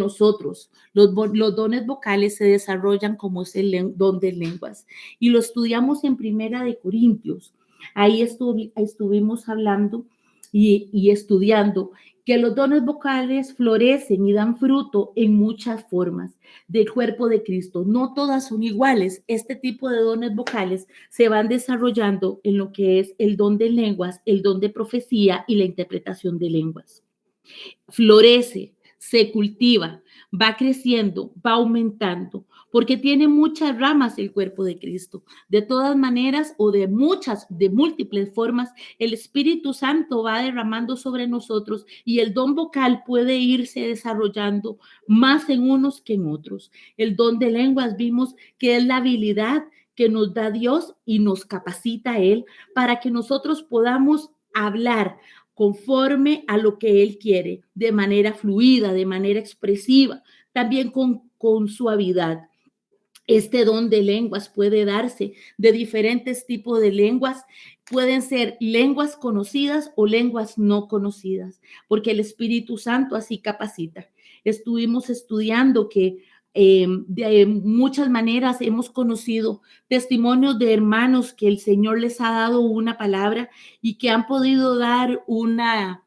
nosotros. Los dones vocales se desarrollan como es el don de lenguas. Y lo estudiamos en Primera de Corintios. Ahí estuvimos hablando y estudiando que los dones vocales florecen y dan fruto en muchas formas del cuerpo de Cristo. No todas son iguales. Este tipo de dones vocales se van desarrollando en lo que es el don de lenguas, el don de profecía y la interpretación de lenguas. Florece, se cultiva, va creciendo, va aumentando, porque tiene muchas ramas el cuerpo de Cristo. De todas maneras o de múltiples formas, el Espíritu Santo va derramando sobre nosotros y el don vocal puede irse desarrollando más en unos que en otros. El don de lenguas vimos que es la habilidad que nos da Dios y nos capacita a Él para que nosotros podamos hablar conforme a lo que Él quiere, de manera fluida, de manera expresiva, también con suavidad. Este don de lenguas puede darse de diferentes tipos de lenguas. Pueden ser lenguas conocidas o lenguas no conocidas, porque el Espíritu Santo así capacita. Estuvimos estudiando que de muchas maneras hemos conocido testimonios de hermanos que el Señor les ha dado una palabra y que han podido dar una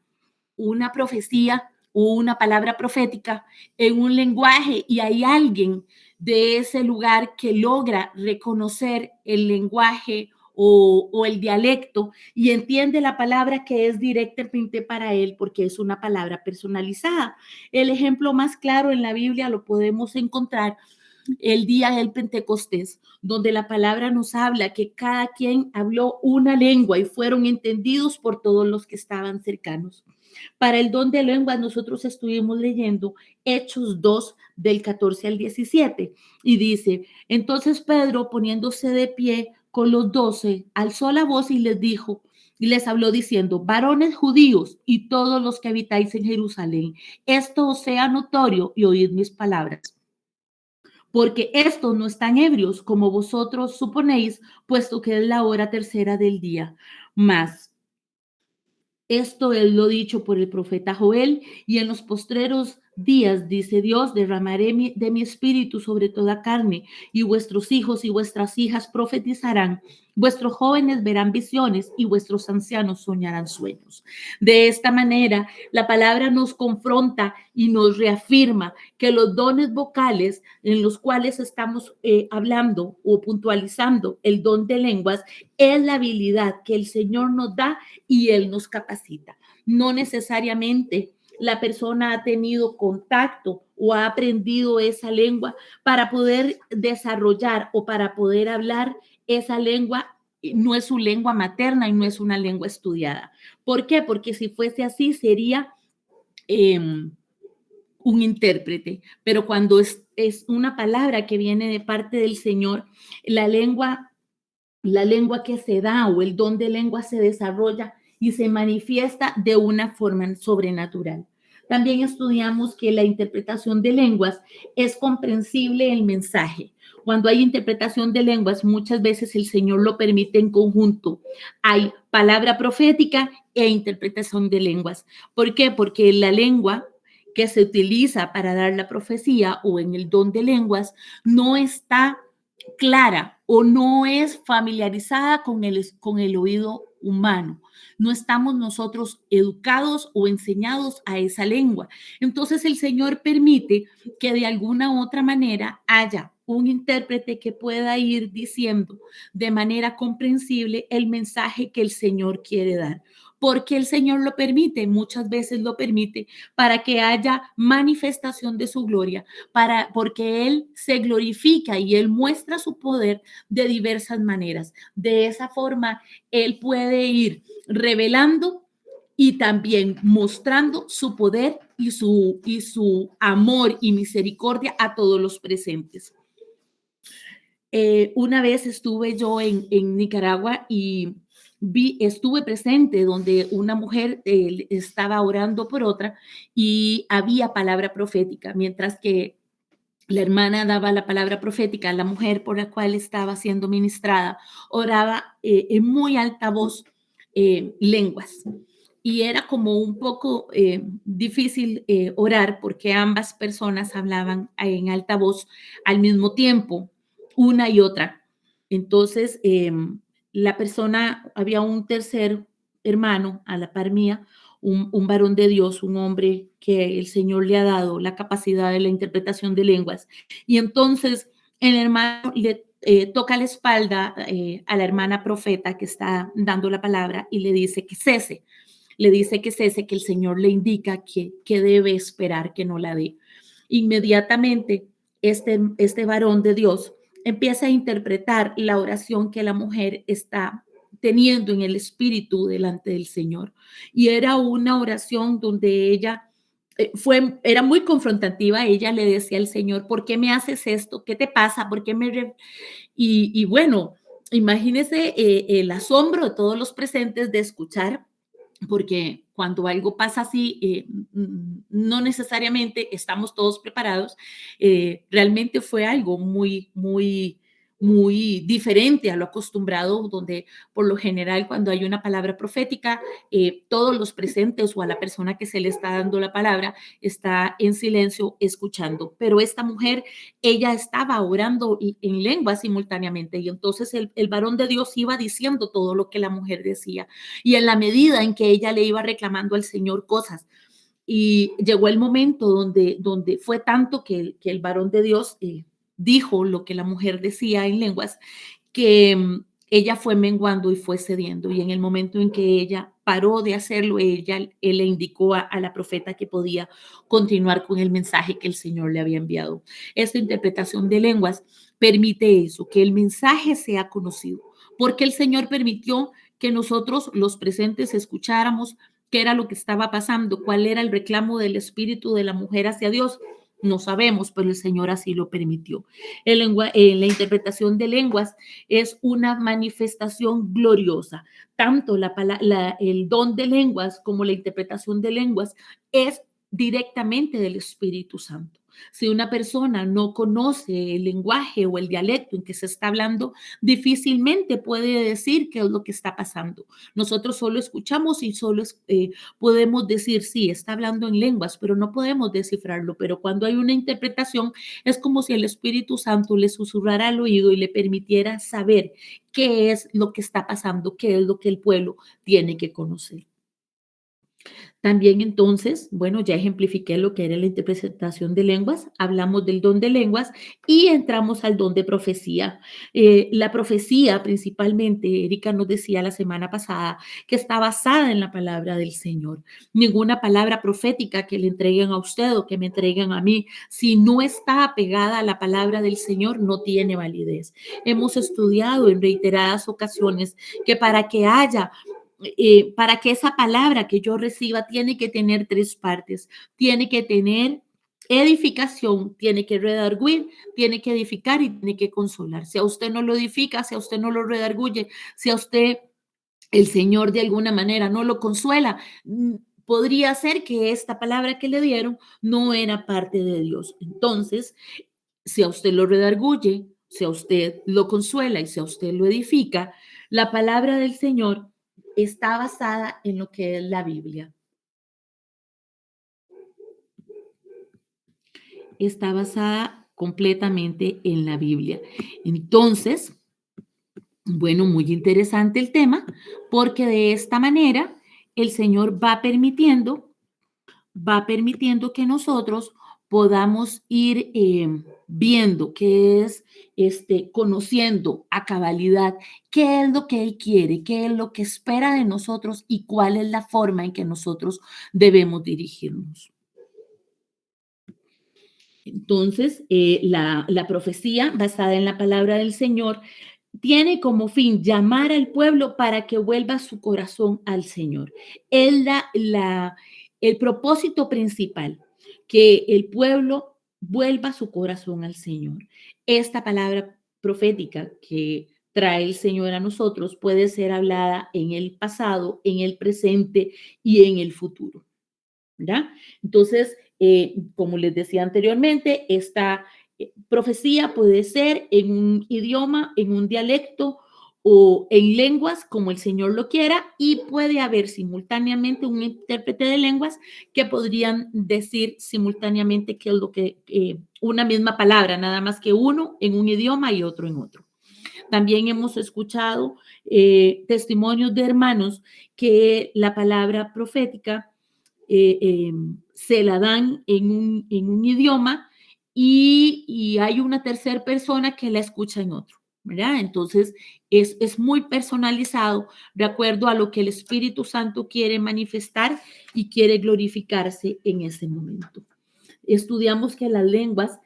profecía o una palabra profética en un lenguaje y hay alguien de ese lugar que logra reconocer el lenguaje o el dialecto y entiende la palabra que es directamente para él porque es una palabra personalizada. El ejemplo más claro en la Biblia lo podemos encontrar el día del Pentecostés, donde la palabra nos habla que cada quien habló una lengua y fueron entendidos por todos los que estaban cercanos. Para el don de lenguas, nosotros estuvimos leyendo Hechos 2, del 14 al 17, y dice, entonces Pedro, poniéndose de pie con los 12, alzó la voz y les dijo, y les habló diciendo, varones judíos y todos los que habitáis en Jerusalén, esto os sea notorio y oíd mis palabras. Porque estos no están ebrios como vosotros suponéis, puesto que es la hora tercera del día. Mas esto es lo dicho por el profeta Joel, y en los postreros días, dice Dios, derramaré de mi espíritu sobre toda carne, y vuestros hijos y vuestras hijas profetizarán, vuestros jóvenes verán visiones y vuestros ancianos soñarán sueños. De esta manera, la palabra nos confronta y nos reafirma que los dones vocales en los cuales estamos hablando o puntualizando el don de lenguas es la habilidad que el Señor nos da y Él nos capacita. No necesariamente la persona ha tenido contacto o ha aprendido esa lengua para poder desarrollar o para poder hablar esa lengua. No es su lengua materna y no es una lengua estudiada. ¿Por qué? Porque si fuese así sería un intérprete, pero cuando es una palabra que viene de parte del Señor, la lengua que se da o el don de lengua se desarrolla y se manifiesta de una forma sobrenatural. También estudiamos que la interpretación de lenguas es comprensible el mensaje. Cuando hay interpretación de lenguas, muchas veces el Señor lo permite en conjunto. Hay palabra profética e interpretación de lenguas. ¿Por qué? Porque la lengua que se utiliza para dar la profecía o en el don de lenguas no está clara o no es familiarizada con el oído humano. No estamos nosotros educados o enseñados a esa lengua. Entonces el Señor permite que de alguna u otra manera haya un intérprete que pueda ir diciendo de manera comprensible el mensaje que el Señor quiere dar. Porque el Señor lo permite, muchas veces lo permite para que haya manifestación de su gloria, porque Él se glorifica y Él muestra su poder de diversas maneras. De esa forma, Él puede ir revelando y también mostrando su poder y su amor y misericordia a todos los presentes. Una vez estuve yo en Nicaragua y estuve presente donde una mujer estaba orando por otra y había palabra profética, mientras que la hermana daba la palabra profética, la mujer por la cual estaba siendo ministrada oraba en muy alta voz lenguas. y era como un poco difícil orar porque ambas personas hablaban en alta voz al mismo tiempo, una y otra. Entonces, la persona, había un tercer hermano a la par mía, un varón de Dios, un hombre que el Señor le ha dado la capacidad de la interpretación de lenguas. Y entonces el hermano le toca la espalda a la hermana profeta que está dando la palabra y le dice que cese, le dice que cese, que el Señor le indica que debe esperar, que no la dé. Inmediatamente, este varón de Dios empieza a interpretar la oración que la mujer está teniendo en el espíritu delante del Señor. Y era una oración donde ella era muy confrontativa. Ella le decía al Señor, ¿por qué me haces esto? ¿Qué te pasa? ¿Por qué me... Y bueno, imagínese el asombro de todos los presentes de escuchar, porque cuando algo pasa así, no necesariamente estamos todos preparados. Realmente fue algo muy diferente a lo acostumbrado, donde por lo general cuando hay una palabra profética, todos los presentes o a la persona que se le está dando la palabra está en silencio escuchando. Pero esta mujer, ella estaba orando en lengua simultáneamente, y entonces el varón de Dios iba diciendo todo lo que la mujer decía, y en la medida en que ella le iba reclamando al Señor cosas. Y llegó el momento donde fue tanto que el varón de Dios dijo lo que la mujer decía en lenguas, que ella fue menguando y fue cediendo. Y en el momento en que ella paró de hacerlo, él le indicó a la profeta que podía continuar con el mensaje que el Señor le había enviado. Esta interpretación de lenguas permite eso, que el mensaje sea conocido, porque el Señor permitió que nosotros, los presentes, escucháramos qué era lo que estaba pasando, cuál era el reclamo del espíritu de la mujer hacia Dios. No sabemos, pero el Señor así lo permitió. La interpretación de lenguas es una manifestación gloriosa. Tanto el don de lenguas como la interpretación de lenguas es directamente del Espíritu Santo. Si una persona no conoce el lenguaje o el dialecto en que se está hablando, difícilmente puede decir qué es lo que está pasando. Nosotros solo escuchamos y solo podemos decir, sí, está hablando en lenguas, pero no podemos descifrarlo. Pero cuando hay una interpretación, es como si el Espíritu Santo le susurrara al oído y le permitiera saber qué es lo que está pasando, qué es lo que el pueblo tiene que conocer. También entonces, bueno, ya ejemplifiqué lo que era la interpretación de lenguas, hablamos del don de lenguas y entramos al don de profecía. La profecía principalmente, Erika nos decía la semana pasada, que está basada en la palabra del Señor. Ninguna palabra profética que le entreguen a usted o que me entreguen a mí, si no está apegada a la palabra del Señor, no tiene validez. Hemos estudiado en reiteradas ocasiones que para que esa palabra que yo reciba tiene que tener tres partes. Tiene que tener edificación, tiene que redarguir, tiene que edificar y tiene que consolar. Si a usted no lo edifica, si a usted no lo redarguye, si a usted el Señor de alguna manera no lo consuela, podría ser que esta palabra que le dieron no era parte de Dios. Entonces, si a usted lo redarguye, si a usted lo consuela y si a usted lo edifica, la palabra del Señor está basada en lo que es la Biblia. Está basada completamente en la Biblia. Entonces, bueno, muy interesante el tema, porque de esta manera el Señor va permitiendo que nosotros podamos ir viendo qué es, conociendo a cabalidad qué es lo que Él quiere, qué es lo que espera de nosotros y cuál es la forma en que nosotros debemos dirigirnos. Entonces, la profecía basada en la palabra del Señor tiene como fin llamar al pueblo para que vuelva su corazón al Señor. Es el propósito principal, que el pueblo vuelva su corazón al Señor. Esta palabra profética que trae el Señor a nosotros puede ser hablada en el pasado, en el presente y en el futuro. ¿Verdad? Entonces, como les decía anteriormente, esta profecía puede ser en un idioma, en un dialecto o en lenguas como el Señor lo quiera, y puede haber simultáneamente un intérprete de lenguas que podrían decir simultáneamente qué es lo que una misma palabra, nada más que uno en un idioma y otro en otro. También hemos escuchado testimonios de hermanos que la palabra profética se la dan en un idioma y hay una tercera persona que la escucha en otro, ¿verdad? Entonces, es muy personalizado de acuerdo a lo que el Espíritu Santo quiere manifestar y quiere glorificarse en ese momento. Estudiamos que las lenguas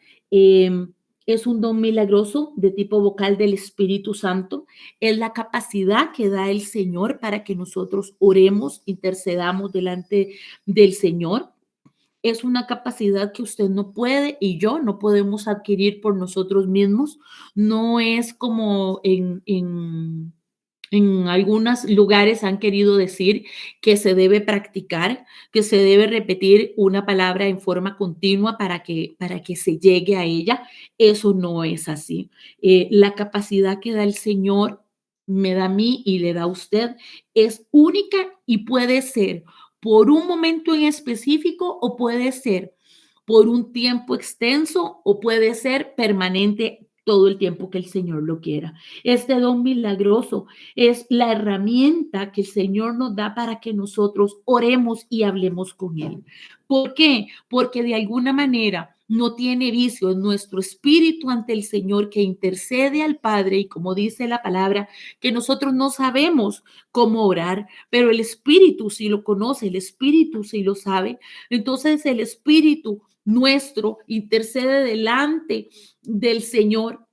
es un don milagroso de tipo vocal del Espíritu Santo. Es la capacidad que da el Señor para que nosotros oremos, intercedamos delante del Señor. Es una capacidad que usted no puede y yo no podemos adquirir por nosotros mismos. No es como en algunos lugares han querido decir que se debe practicar, que se debe repetir una palabra en forma continua para que se llegue a ella. Eso no es así. La capacidad que da el Señor me da a mí y le da a usted es única y puede ser por un momento en específico o puede ser por un tiempo extenso o puede ser permanente todo el tiempo que el Señor lo quiera. Este don milagroso es la herramienta que el Señor nos da para que nosotros oremos y hablemos con Él. ¿Por qué? Porque de alguna manera no tiene vicio nuestro espíritu ante el Señor que intercede al Padre y como dice la palabra, que nosotros no sabemos cómo orar, pero el espíritu sí lo conoce, el espíritu sí lo sabe. Entonces el espíritu nuestro intercede delante del Señor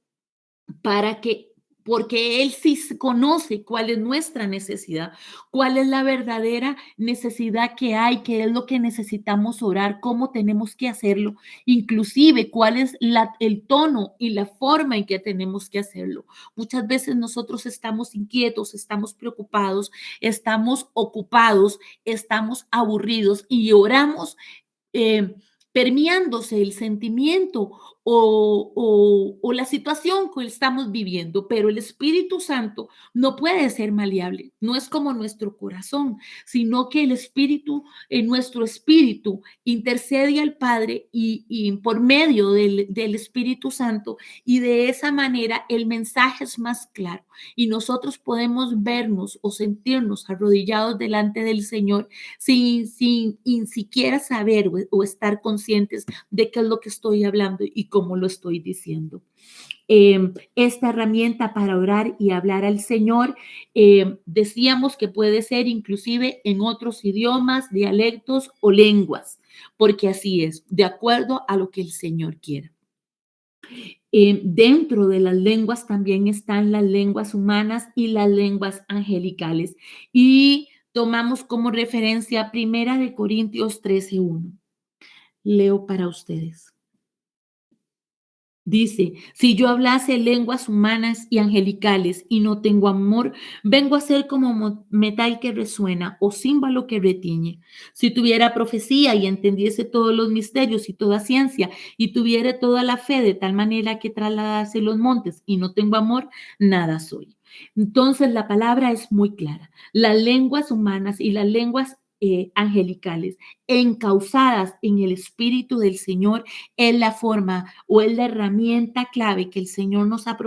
para que, porque Él sí conoce cuál es nuestra necesidad, cuál es la verdadera necesidad que hay, qué es lo que necesitamos orar, cómo tenemos que hacerlo, inclusive cuál es el tono y la forma en que tenemos que hacerlo. Muchas veces nosotros estamos inquietos, estamos preocupados, estamos ocupados, estamos aburridos y oramos eh, permeándose el sentimiento o la situación que estamos viviendo, pero el Espíritu Santo no puede ser maleable, no es como nuestro corazón, sino que el Espíritu, en nuestro Espíritu, intercede al Padre y por medio del Espíritu Santo y de esa manera el mensaje es más claro y nosotros podemos vernos o sentirnos arrodillados delante del Señor sin ni siquiera saber o estar conscientes de qué es lo que estoy hablando y cómo lo estoy diciendo. Esta herramienta para orar y hablar al Señor, decíamos que puede ser inclusive en otros idiomas, dialectos o lenguas, porque así es, de acuerdo a lo que el Señor quiera. Dentro de las lenguas también están las lenguas humanas y las lenguas angelicales. Y tomamos como referencia Primera de Corintios 13:1. Leo para ustedes. Dice, si yo hablase lenguas humanas y angelicales y no tengo amor, vengo a ser como metal que resuena o címbalo que retiñe. Si tuviera profecía y entendiese todos los misterios y toda ciencia y tuviera toda la fe de tal manera que trasladase los montes y no tengo amor, nada soy. Entonces la palabra es muy clara. Las lenguas humanas y las lenguas angelicales encausadas en el Espíritu del Señor es la forma o es la herramienta clave que el Señor nos ha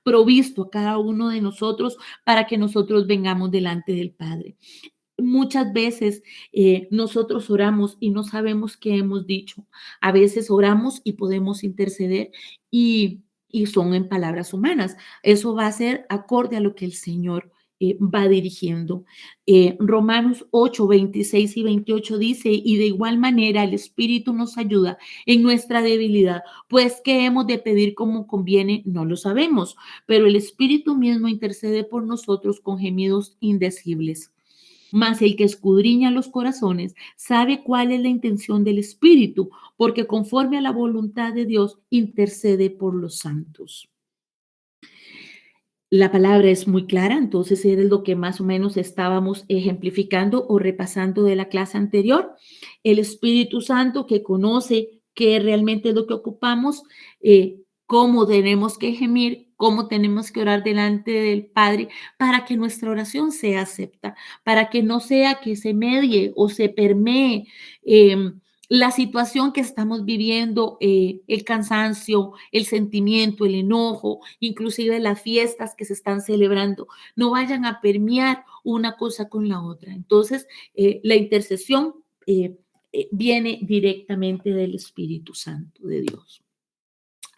provisto a cada uno de nosotros para que nosotros vengamos delante del Padre. Muchas veces nosotros oramos y no sabemos qué hemos dicho. A veces oramos y podemos interceder y son en palabras humanas. Eso va a ser acorde a lo que el Señor va dirigiendo. Romanos 8, 26 y 28 dice, y de igual manera el Espíritu nos ayuda en nuestra debilidad, pues qué hemos de pedir como conviene, no lo sabemos, pero el Espíritu mismo intercede por nosotros con gemidos indecibles. Mas el que escudriña los corazones sabe cuál es la intención del Espíritu, porque conforme a la voluntad de Dios intercede por los santos. La palabra es muy clara, entonces era lo que más o menos estábamos ejemplificando o repasando de la clase anterior. El Espíritu Santo que conoce qué realmente es lo que ocupamos, cómo tenemos que gemir cómo tenemos que orar delante del Padre para que nuestra oración sea acepta, para que no sea que se medie o se permee la situación que estamos viviendo, el cansancio, el sentimiento, el enojo, inclusive las fiestas que se están celebrando, no vayan a permear una cosa con la otra. Entonces, la intercesión viene directamente del Espíritu Santo de Dios.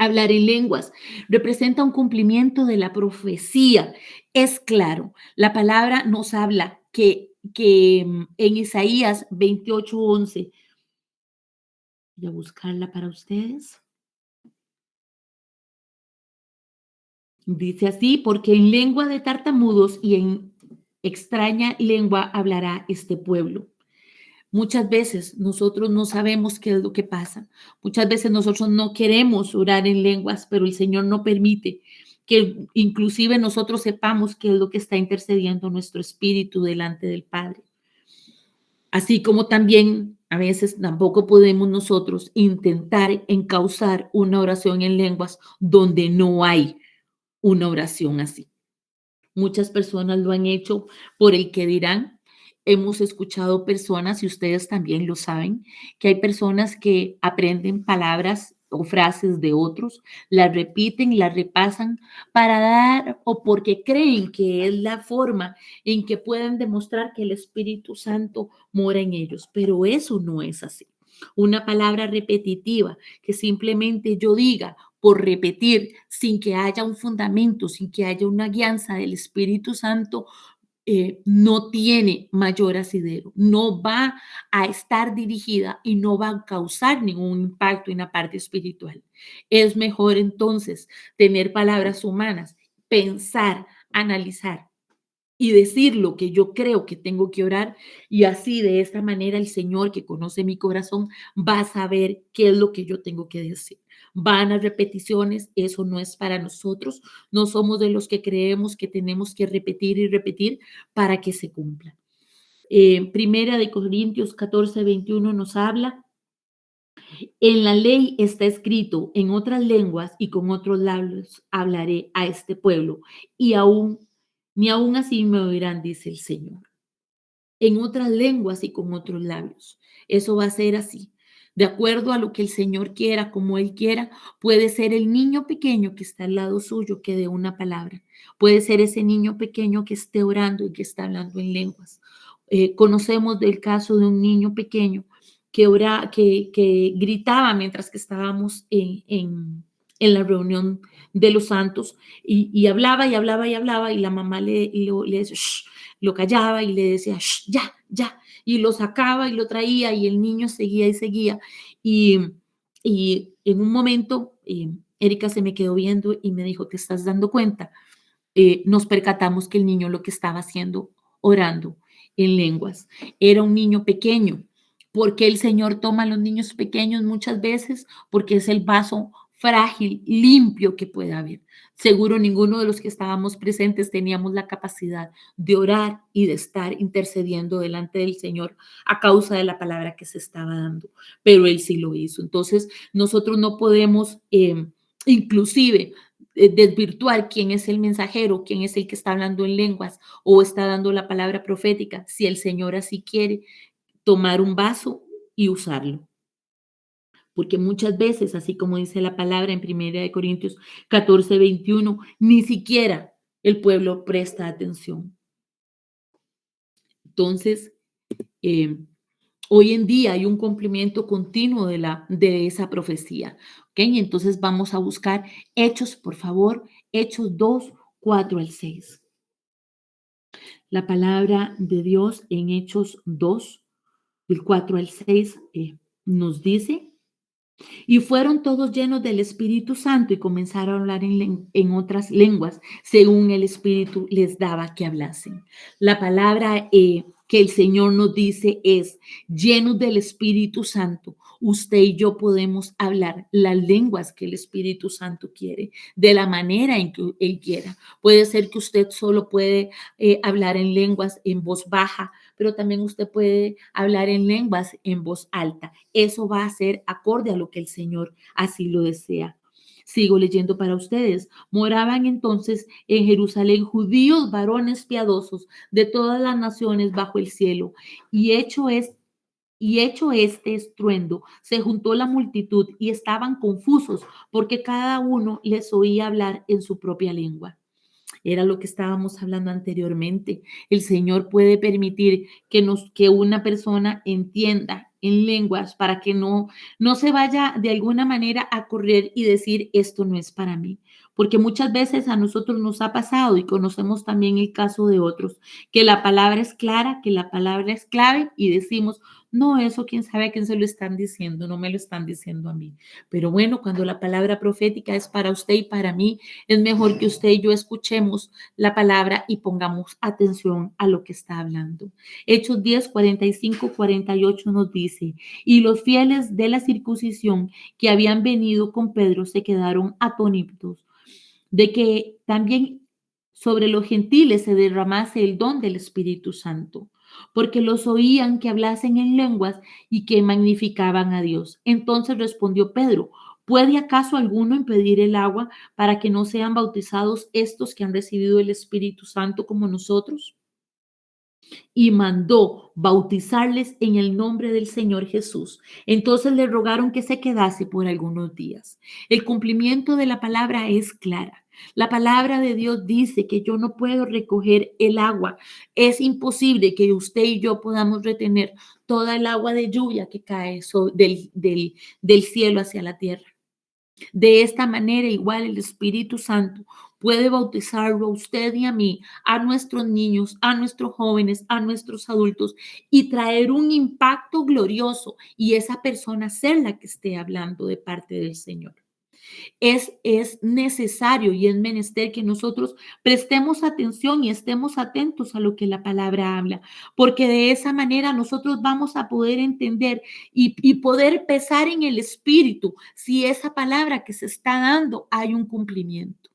Hablar en lenguas representa un cumplimiento de la profecía. Es claro, la palabra nos habla que en Isaías 28:11, voy a buscarla para ustedes. Dice así, porque en lengua de tartamudos y en extraña lengua hablará este pueblo. Muchas veces nosotros no sabemos qué es lo que pasa. Muchas veces nosotros no queremos orar en lenguas, pero el Señor no permite que inclusive nosotros sepamos qué es lo que está intercediendo nuestro espíritu delante del Padre. Así como también a veces tampoco podemos nosotros intentar encauzar una oración en lenguas donde no hay una oración así. Muchas personas lo han hecho por el que dirán. Hemos escuchado personas, y ustedes también lo saben, que hay personas que aprenden palabras o frases de otros, las repiten, las repasan para dar o porque creen que es la forma en que pueden demostrar que el Espíritu Santo mora en ellos, pero eso no es así. Una palabra repetitiva que simplemente yo diga por repetir, sin que haya un fundamento, sin que haya una guianza del Espíritu Santo, no tiene mayor asidero, no va a estar dirigida y no va a causar ningún impacto en la parte espiritual. Es mejor entonces tener palabras humanas, pensar, analizar y decir lo que yo creo que tengo que orar, y así de esta manera el Señor, que conoce mi corazón, va a saber qué es lo que yo tengo que decir. Van a repeticiones, eso no es para nosotros, no somos de los que creemos que tenemos que repetir y repetir para que se cumpla. Primera de Corintios 14:21 nos habla: en la ley está escrito, en otras lenguas y con otros labios hablaré a este pueblo, y aún, ni aún así me oirán, dice el Señor. En otras lenguas y con otros labios. Eso va a ser así. De acuerdo a lo que el Señor quiera, como Él quiera, puede ser el niño pequeño que está al lado suyo que dé una palabra. Puede ser ese niño pequeño que esté orando y que está hablando en lenguas. Conocemos del caso de un niño pequeño que gritaba mientras que estábamos en la reunión de los santos y hablaba y hablaba y hablaba y la mamá le decía, "Shh", lo callaba y le decía, "Shh, ya, ya", y lo sacaba y lo traía y el niño seguía y seguía. Y, y en un momento, Erika se me quedó viendo y me dijo, ¿te estás dando cuenta? Nos percatamos que el niño lo que estaba haciendo, orando en lenguas, era un niño pequeño. Porque el Señor toma a los niños pequeños muchas veces? Porque es el vaso frágil, limpio que pueda haber. Seguro ninguno de los que estábamos presentes teníamos la capacidad de orar y de estar intercediendo delante del Señor a causa de la palabra que se estaba dando, pero Él sí lo hizo. Entonces, nosotros no podemos, inclusive, desvirtuar quién es el mensajero, quién es el que está hablando en lenguas o está dando la palabra profética, si el Señor así quiere tomar un vaso y usarlo. Porque muchas veces, así como dice la palabra en 1 Corintios 14:21, ni siquiera el pueblo presta atención. Entonces, eh, hoy en día hay un cumplimiento continuo de esa profecía. ¿Ok? Y entonces vamos a buscar Hechos, por favor, Hechos 2:4 al 6. La palabra de Dios en Hechos 2, del 4 al 6, nos dice: y fueron todos llenos del Espíritu Santo y comenzaron a hablar en otras lenguas, según el Espíritu les daba que hablasen. La palabra que el Señor nos dice es, llenos del Espíritu Santo, usted y yo podemos hablar las lenguas que el Espíritu Santo quiere, de la manera en que Él quiera. Puede ser que usted solo puede hablar en lenguas en voz baja, pero también usted puede hablar en lenguas en voz alta. Eso va a ser acorde a lo que el Señor así lo desea. Sigo leyendo para ustedes. Moraban entonces en Jerusalén judíos, varones piadosos de todas las naciones bajo el cielo. Y hecho este estruendo, se juntó la multitud y estaban confusos porque cada uno les oía hablar en su propia lengua. Era lo que estábamos hablando anteriormente. El Señor puede permitir que una persona entienda en lenguas para que no se vaya de alguna manera a correr y decir, esto no es para mí. Porque muchas veces a nosotros nos ha pasado y conocemos también el caso de otros, que la palabra es clara, que la palabra es clave y decimos, no, eso quién sabe a quién se lo están diciendo, no me lo están diciendo a mí. Pero bueno, cuando la palabra profética es para usted y para mí, es mejor que usted y yo escuchemos la palabra y pongamos atención a lo que está hablando. Hechos 10, 45, 48 nos dice, y los fieles de la circuncisión que habían venido con Pedro se quedaron atónitos de que también sobre los gentiles se derramase el don del Espíritu Santo, porque los oían que hablasen en lenguas y que magnificaban a Dios. Entonces respondió Pedro, ¿puede acaso alguno impedir el agua para que no sean bautizados estos que han recibido el Espíritu Santo como nosotros? Y mandó bautizarles en el nombre del Señor Jesús. Entonces le rogaron que se quedase por algunos días. El cumplimiento de la palabra es clara. La palabra de Dios dice que yo no puedo recoger el agua. Es imposible que usted y yo podamos retener toda el agua de lluvia que cae del cielo hacia la tierra. De esta manera, igual el Espíritu Santo puede bautizarlo a usted y a mí, a nuestros niños, a nuestros jóvenes, a nuestros adultos y traer un impacto glorioso y esa persona ser la que esté hablando de parte del Señor. Es necesario y es menester que nosotros prestemos atención y estemos atentos a lo que la palabra habla, porque de esa manera nosotros vamos a poder entender y poder pesar en el espíritu si esa palabra que se está dando hay un cumplimiento.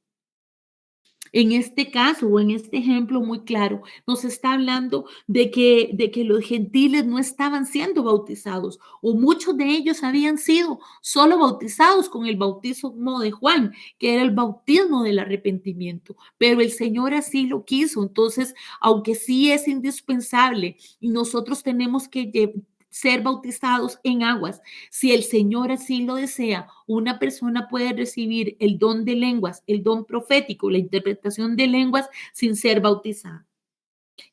En este caso o en este ejemplo muy claro, nos está hablando de que los gentiles no estaban siendo bautizados o muchos de ellos habían sido solo bautizados con el bautismo de Juan, que era el bautismo del arrepentimiento, pero el Señor así lo quiso. Entonces, aunque sí es indispensable y nosotros tenemos que ser bautizados en aguas. Si el Señor así lo desea, una persona puede recibir el don de lenguas, el don profético, la interpretación de lenguas sin ser bautizada.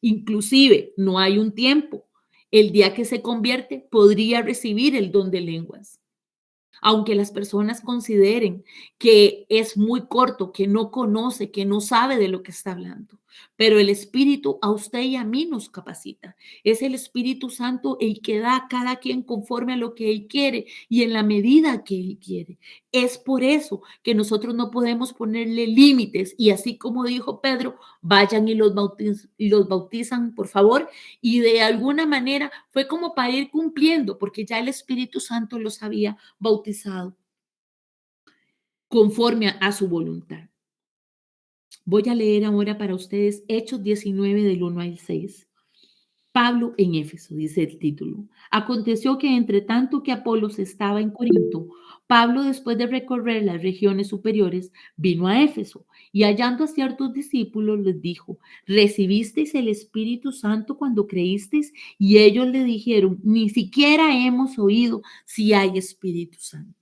Inclusive, no hay un tiempo. El día que se convierte, podría recibir el don de lenguas. Aunque las personas consideren que es muy corto, que no conoce, que no sabe de lo que está hablando. Pero el Espíritu a usted y a mí nos capacita. Es el Espíritu Santo el que da a cada quien conforme a lo que Él quiere y en la medida que Él quiere. Es por eso que nosotros no podemos ponerle límites y así como dijo Pedro, vayan y los bautizan, por favor, y de alguna manera fue como para ir cumpliendo, porque ya el Espíritu Santo los había bautizado conforme a su voluntad. Voy a leer ahora para ustedes Hechos 19 del 1 al 6. Pablo en Éfeso, dice el título. Aconteció que entre tanto que Apolos estaba en Corinto, Pablo, después de recorrer las regiones superiores, vino a Éfeso y hallando a ciertos discípulos les dijo, ¿recibisteis el Espíritu Santo cuando creísteis? Y ellos le dijeron, ni siquiera hemos oído si hay Espíritu Santo.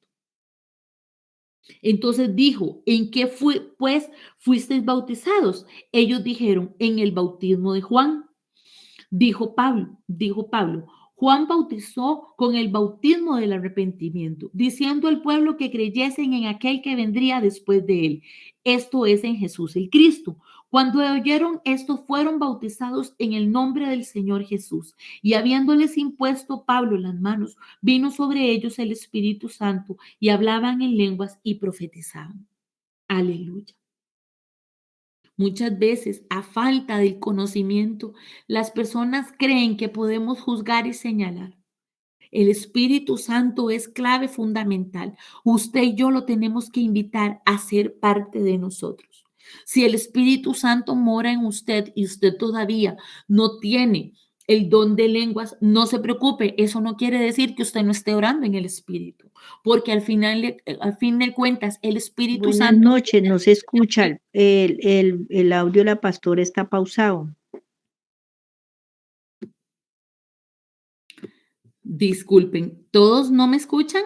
Entonces dijo, ¿en qué pues fuisteis bautizados? Ellos dijeron, en el bautismo de Juan. Dijo Pablo, Juan bautizó con el bautismo del arrepentimiento, diciendo al pueblo que creyesen en aquel que vendría después de él, esto es en Jesús el Cristo. Cuando oyeron esto, fueron bautizados en el nombre del Señor Jesús. Y habiéndoles impuesto Pablo las manos, vino sobre ellos el Espíritu Santo y hablaban en lenguas y profetizaban. Aleluya. Muchas veces, a falta del conocimiento, las personas creen que podemos juzgar y señalar. El Espíritu Santo es clave fundamental. Usted y yo lo tenemos que invitar a ser parte de nosotros. Si el Espíritu Santo mora en usted y usted todavía no tiene el don de lenguas, no se preocupe, eso no quiere decir que usted no esté orando en el Espíritu, porque al fin de cuentas, el Espíritu Buenas Santo. noches, no se escucha, el audio de la pastora está pausado. Disculpen, ¿todos no me escuchan?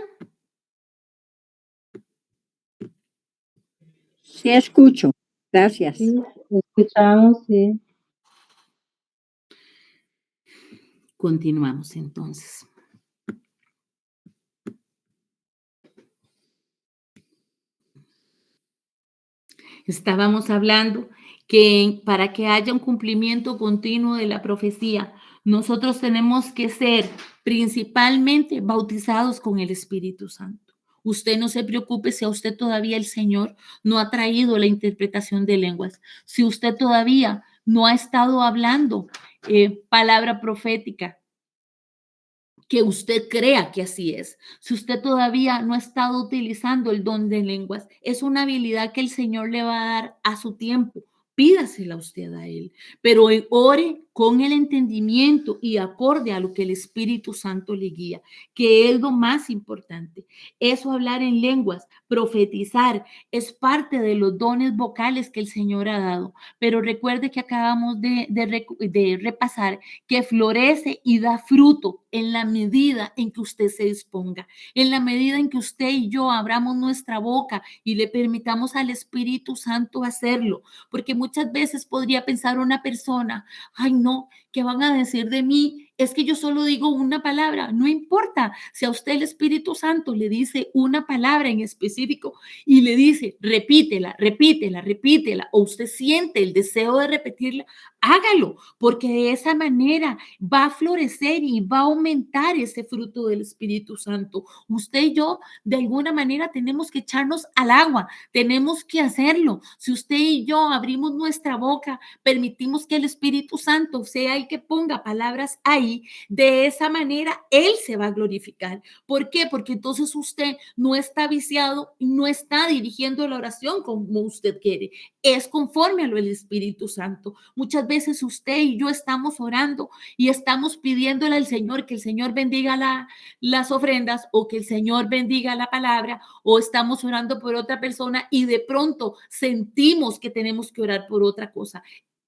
Sí, escucho. Gracias. Sí, escuchamos, sí. Continuamos entonces. Estábamos hablando que para que haya un cumplimiento continuo de la profecía, nosotros tenemos que ser principalmente bautizados con el Espíritu Santo. Usted no se preocupe si a usted todavía el Señor no ha traído la interpretación de lenguas, si usted todavía no ha estado hablando palabra profética, que usted crea que así es. Si usted todavía no ha estado utilizando el don de lenguas, es una habilidad que el Señor le va a dar a su tiempo. Pídasela usted a Él, pero ore con el entendimiento y acorde a lo que el Espíritu Santo le guía, que es lo más importante. Eso, hablar en lenguas, profetizar, es parte de los dones vocales que el Señor ha dado. Pero recuerde que acabamos de repasar que florece y da fruto en la medida en que usted se disponga, en la medida en que usted y yo abramos nuestra boca y le permitamos al Espíritu Santo hacerlo, porque muchas veces podría pensar una persona, ay no, ¿qué van a decir de mí? Es que yo solo digo una palabra, no importa si a usted el Espíritu Santo le dice una palabra en específico y le dice, repítela, repítela, repítela, o usted siente el deseo de repetirla, hágalo, porque de esa manera va a florecer y va a aumentar ese fruto del Espíritu Santo. Usted y yo, de alguna manera, tenemos que echarnos al agua, tenemos que hacerlo. Si usted y yo abrimos nuestra boca, permitimos que el Espíritu Santo sea el que ponga palabras ahí, de esa manera Él se va a glorificar. ¿Por qué? Porque entonces usted no está viciado, no está dirigiendo la oración como usted quiere, es conforme a lo del Espíritu Santo. Muchas veces usted y yo estamos orando y estamos pidiéndole al Señor que el Señor bendiga las ofrendas o que el Señor bendiga la palabra, o estamos orando por otra persona y de pronto sentimos que tenemos que orar por otra cosa.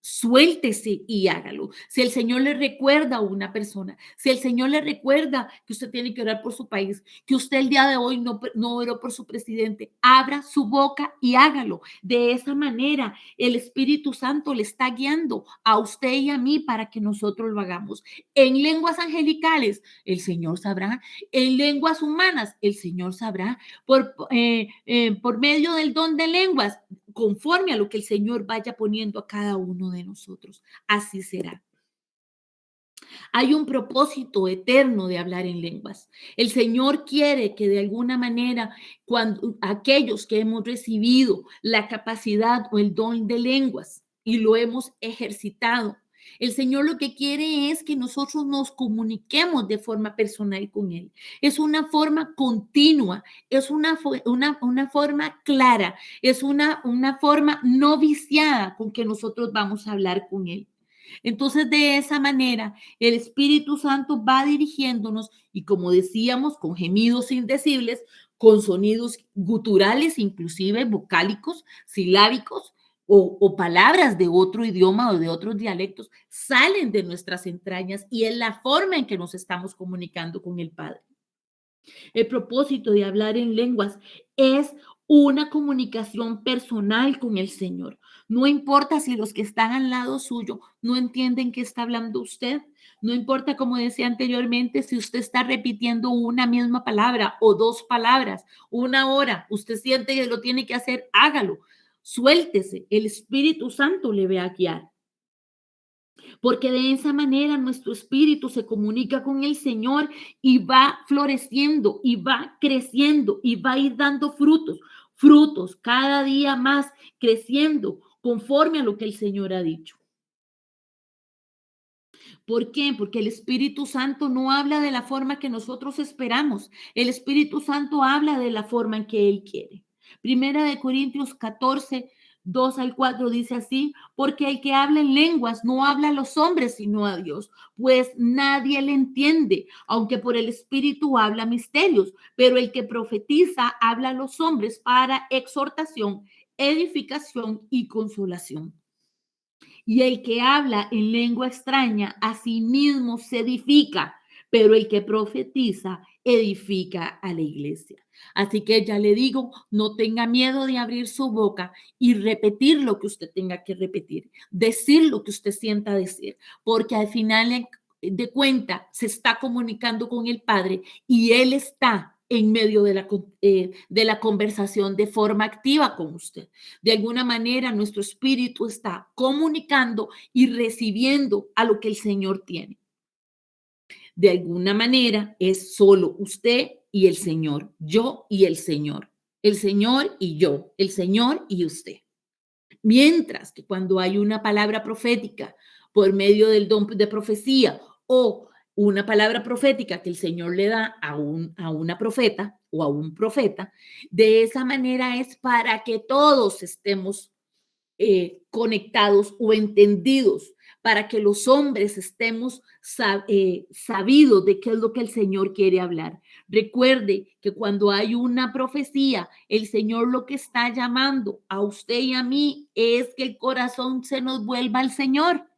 Suéltese y hágalo. Si el Señor le recuerda a una persona, si el Señor le recuerda que usted tiene que orar por su país, que usted el día de hoy no oró por su presidente, abra su boca y hágalo. De esa manera, el Espíritu Santo le está guiando a usted y a mí para que nosotros lo hagamos. En lenguas angelicales, el Señor sabrá. En lenguas humanas, el Señor sabrá. Por medio del don de lenguas, conforme a lo que el Señor vaya poniendo a cada uno de nosotros. Así será. Hay un propósito eterno de hablar en lenguas. El Señor quiere que de alguna manera, cuando aquellos que hemos recibido la capacidad o el don de lenguas y lo hemos ejercitado, el Señor lo que quiere es que nosotros nos comuniquemos de forma personal con Él. Es una forma continua, es una forma clara, es una forma no viciada con que nosotros vamos a hablar con Él. Entonces, de esa manera, el Espíritu Santo va dirigiéndonos y, como decíamos, con gemidos indecibles, con sonidos guturales, inclusive vocálicos, silábicos, o palabras de otro idioma o de otros dialectos, salen de nuestras entrañas y es la forma en que nos estamos comunicando con el Padre. El propósito de hablar en lenguas es una comunicación personal con el Señor. No importa si los que están al lado suyo no entienden qué está hablando usted. No importa, como decía anteriormente, si usted está repitiendo una misma palabra o dos palabras, una hora, usted siente que lo tiene que hacer, hágalo. Suéltese, el Espíritu Santo le va a guiar. Porque de esa manera nuestro espíritu se comunica con el Señor y va floreciendo y va creciendo y va a ir dando frutos cada día más creciendo conforme a lo que el Señor ha dicho. ¿Por qué? Porque el Espíritu Santo no habla de la forma que nosotros esperamos. El Espíritu Santo habla de la forma en que Él quiere. Primera de Corintios 14, 2 al 4 dice así, porque el que habla en lenguas no habla a los hombres, sino a Dios, pues nadie le entiende, aunque por el Espíritu habla misterios, pero el que profetiza habla a los hombres para exhortación, edificación y consolación. Y el que habla en lengua extraña a sí mismo se edifica, pero el que profetiza edifica a la iglesia. Así que ya le digo, no tenga miedo de abrir su boca y repetir lo que usted tenga que repetir, decir lo que usted sienta decir, porque al final de cuenta se está comunicando con el Padre y Él está en medio de la conversación de forma activa con usted. De alguna manera, nuestro espíritu está comunicando y recibiendo a lo que el Señor tiene. De alguna manera, es solo usted y el Señor, yo y el Señor y yo, el Señor y usted. Mientras que cuando hay una palabra profética por medio del don de profecía o una palabra profética que el Señor le da a una profeta o a un profeta, de esa manera es para que todos estemos conectados o entendidos, para que los hombres estemos sabidos de qué es lo que el Señor quiere hablar. Recuerde que cuando hay una profecía, el Señor lo que está llamando a usted y a mí es que el corazón se nos vuelva al Señor.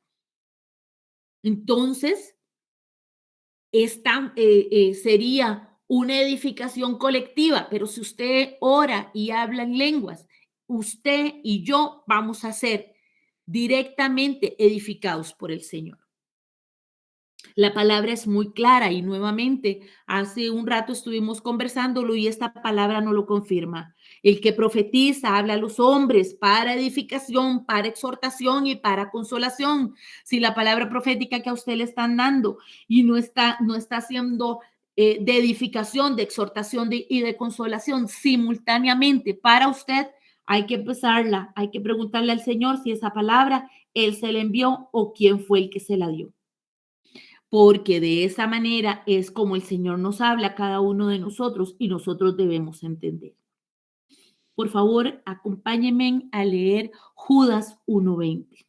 Entonces, esta sería una edificación colectiva, pero si usted ora y habla en lenguas, usted y yo vamos a ser directamente edificados por el Señor. La palabra es muy clara y nuevamente hace un rato estuvimos conversándolo y esta palabra no lo confirma. El que profetiza habla a los hombres para edificación, para exhortación y para consolación. Si la palabra profética que a usted le están dando y no está siendo de edificación, de exhortación y de consolación simultáneamente para usted, hay que empezarla, hay que preguntarle al Señor si esa palabra Él se la envió o quién fue el que se la dio, porque de esa manera es como el Señor nos habla a cada uno de nosotros y nosotros debemos entender. Por favor, acompáñenme a leer Judas 1:20.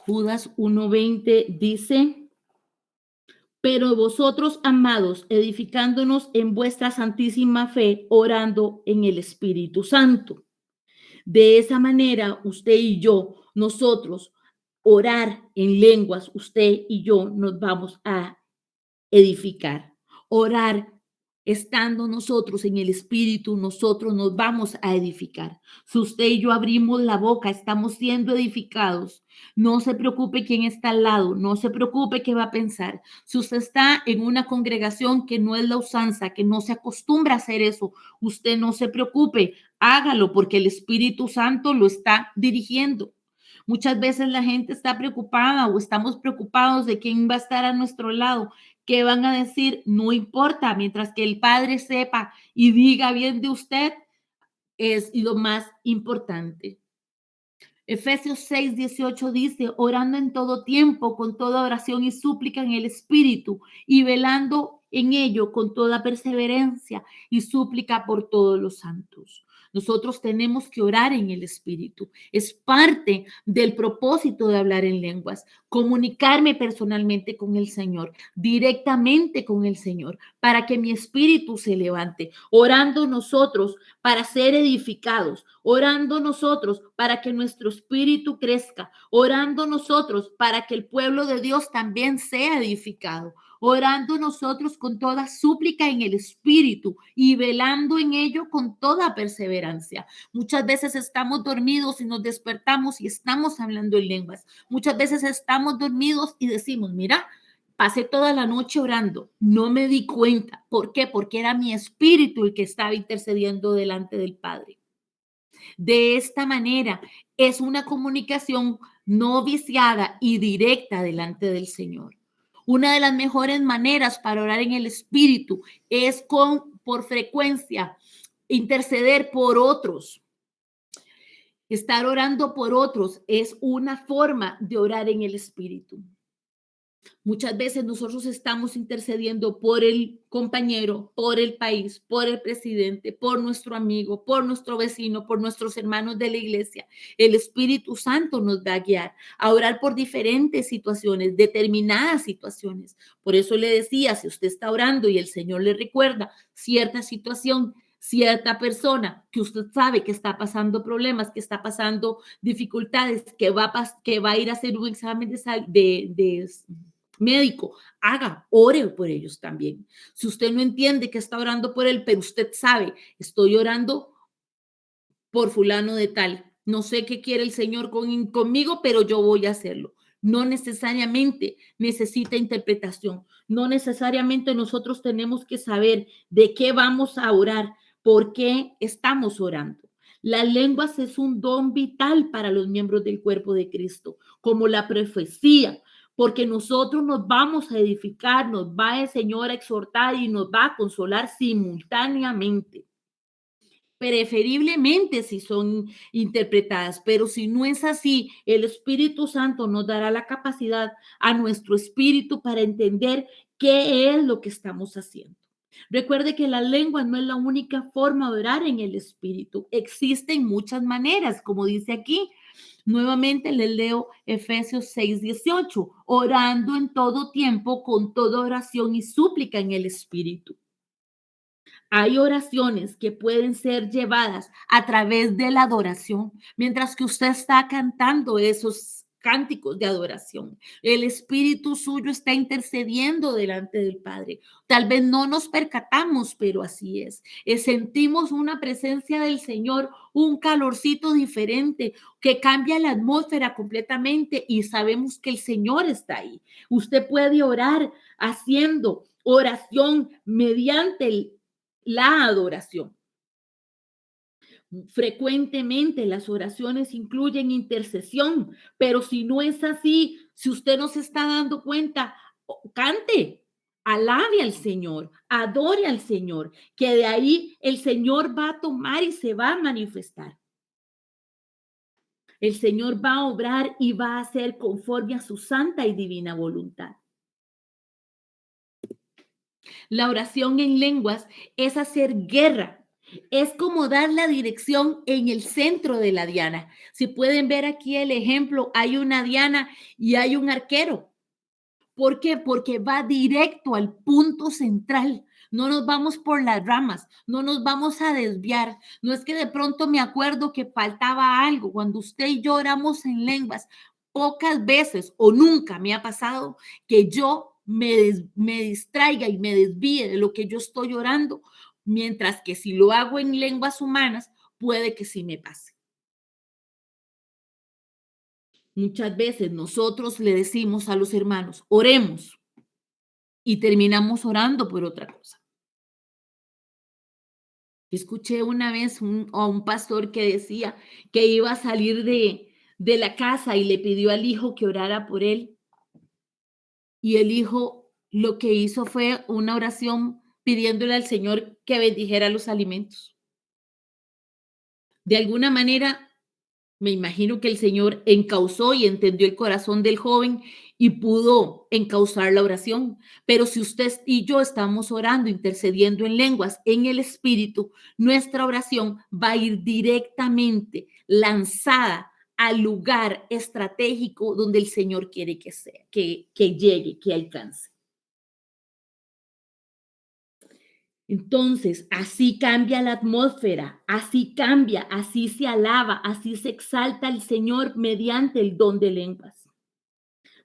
Judas 1:20 dice: pero vosotros, amados, edificándonos en vuestra santísima fe, orando en el Espíritu Santo. De esa manera, usted y yo, nosotros, orar en lenguas, usted y yo nos vamos a edificar. Orar estando nosotros en el Espíritu, nosotros nos vamos a edificar. Si usted y yo abrimos la boca, estamos siendo edificados. No se preocupe quién está al lado, no se preocupe qué va a pensar. Si usted está en una congregación que no es la usanza, que no se acostumbra a hacer eso, usted no se preocupe, hágalo porque el Espíritu Santo lo está dirigiendo. Muchas veces la gente está preocupada o estamos preocupados de quién va a estar a nuestro lado, qué van a decir, no importa, mientras que el Padre sepa y diga bien de usted, es lo más importante. Efesios 6:18 dice, orando en todo tiempo, con toda oración y súplica en el Espíritu, y velando en ello con toda perseverancia y súplica por todos los santos. Nosotros tenemos que orar en el Espíritu. Es parte del propósito de hablar en lenguas, comunicarme personalmente con el Señor, directamente con el Señor, para que mi espíritu se levante, orando nosotros para ser edificados, orando nosotros para que nuestro espíritu crezca, orando nosotros para que el pueblo de Dios también sea edificado, orando nosotros con toda súplica en el espíritu y velando en ello con toda perseverancia. Muchas veces estamos dormidos y nos despertamos y estamos hablando en lenguas. Muchas veces estamos dormidos y decimos, mira, pasé toda la noche orando, no me di cuenta. ¿Por qué? Porque era mi espíritu el que estaba intercediendo delante del Padre. De esta manera, es una comunicación no viciada y directa delante del Señor. Una de las mejores maneras para orar en el espíritu es por frecuencia interceder por otros. Estar orando por otros es una forma de orar en el espíritu. Muchas veces nosotros estamos intercediendo por el compañero, por el país, por el presidente, por nuestro amigo, por nuestro vecino, por nuestros hermanos de la iglesia. El Espíritu Santo nos va a guiar a orar por diferentes situaciones, determinadas situaciones. Por eso le decía, si usted está orando y el Señor le recuerda cierta situación, cierta persona que usted sabe que está pasando problemas, que está pasando dificultades, que va a ir a hacer un examen de médico, ore por ellos también. Si usted no entiende que está orando por él, pero usted sabe, estoy orando por fulano de tal. No sé qué quiere el Señor conmigo, pero yo voy a hacerlo. No necesariamente necesita interpretación. No necesariamente nosotros tenemos que saber de qué vamos a orar, por qué estamos orando. Las lenguas es un don vital para los miembros del cuerpo de Cristo, como la profecía, porque nosotros nos vamos a edificar, nos va el Señor a exhortar y nos va a consolar simultáneamente. Preferiblemente si son interpretadas, pero si no es así, el Espíritu Santo nos dará la capacidad a nuestro espíritu para entender qué es lo que estamos haciendo. Recuerde que la lengua no es la única forma de orar en el espíritu. Existen muchas maneras, como dice aquí. Nuevamente les leo Efesios 6:18, orando en todo tiempo con toda oración y súplica en el espíritu. Hay oraciones que pueden ser llevadas a través de la adoración, mientras que usted está cantando esos cánticos de adoración. El espíritu suyo está intercediendo delante del Padre. Tal vez no nos percatamos, pero así es. Sentimos una presencia del Señor, un calorcito diferente que cambia la atmósfera completamente y sabemos que el Señor está ahí. Usted puede orar haciendo oración mediante la adoración. Frecuentemente las oraciones incluyen intercesión, pero si no es así, si usted no se está dando cuenta, cante, alabe al Señor, adore al Señor, que de ahí el Señor va a tomar y se va a manifestar. El Señor va a obrar y va a hacer conforme a su santa y divina voluntad. La oración en lenguas es hacer guerra. Es como dar la dirección en el centro de la diana. Si pueden ver aquí el ejemplo, hay una diana y hay un arquero. ¿Por qué? Porque va directo al punto central. No nos vamos por las ramas, no nos vamos a desviar. No es que de pronto me acuerdo que faltaba algo. Cuando usted y yo oramos en lenguas, pocas veces o nunca me ha pasado que yo me distraiga y me desvíe de lo que yo estoy orando, mientras que si lo hago en lenguas humanas, puede que sí me pase. Muchas veces nosotros le decimos a los hermanos, oremos, y terminamos orando por otra cosa. Escuché una vez a un pastor que decía que iba a salir de la casa y le pidió al hijo que orara por él. Y el hijo lo que hizo fue una oración pidiéndole al Señor que bendijera los alimentos. De alguna manera, me imagino que el Señor encauzó y entendió el corazón del joven y pudo encauzar la oración. Pero si usted y yo estamos orando, intercediendo en lenguas, en el Espíritu, nuestra oración va a ir directamente lanzada al lugar estratégico donde el Señor quiere que sea, que llegue, que alcance. Entonces, así cambia la atmósfera, así cambia, así se alaba, así se exalta el Señor mediante el don de lenguas.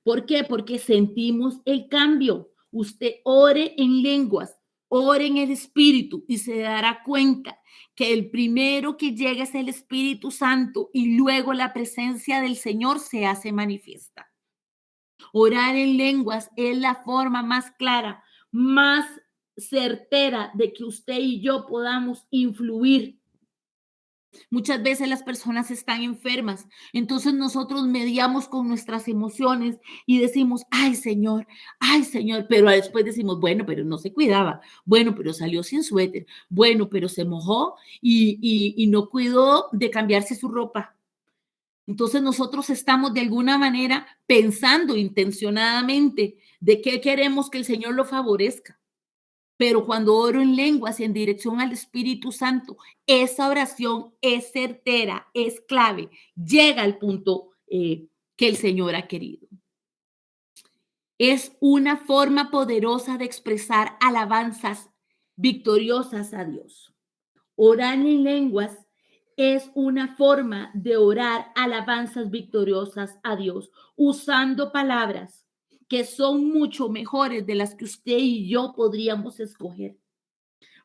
¿Por qué? Porque sentimos el cambio. Usted ore en lenguas, ore en el Espíritu y se dará cuenta que el primero que llega es el Espíritu Santo y luego la presencia del Señor se hace manifiesta. Orar en lenguas es la forma más clara, más certera de que usted y yo podamos influir. Muchas veces las personas están enfermas, entonces nosotros mediamos con nuestras emociones y decimos, ay Señor, pero después decimos, bueno, pero no se cuidaba, bueno, pero salió sin suéter, bueno, pero se mojó y no cuidó de cambiarse su ropa. Entonces nosotros estamos de alguna manera pensando intencionadamente de qué queremos que el Señor lo favorezca. Pero cuando oro en lenguas y en dirección al Espíritu Santo, esa oración es certera, es clave, llega al punto que el Señor ha querido. Es una forma poderosa de expresar alabanzas victoriosas a Dios. Orar en lenguas es una forma de orar alabanzas victoriosas a Dios, usando palabras que son mucho mejores de las que usted y yo podríamos escoger.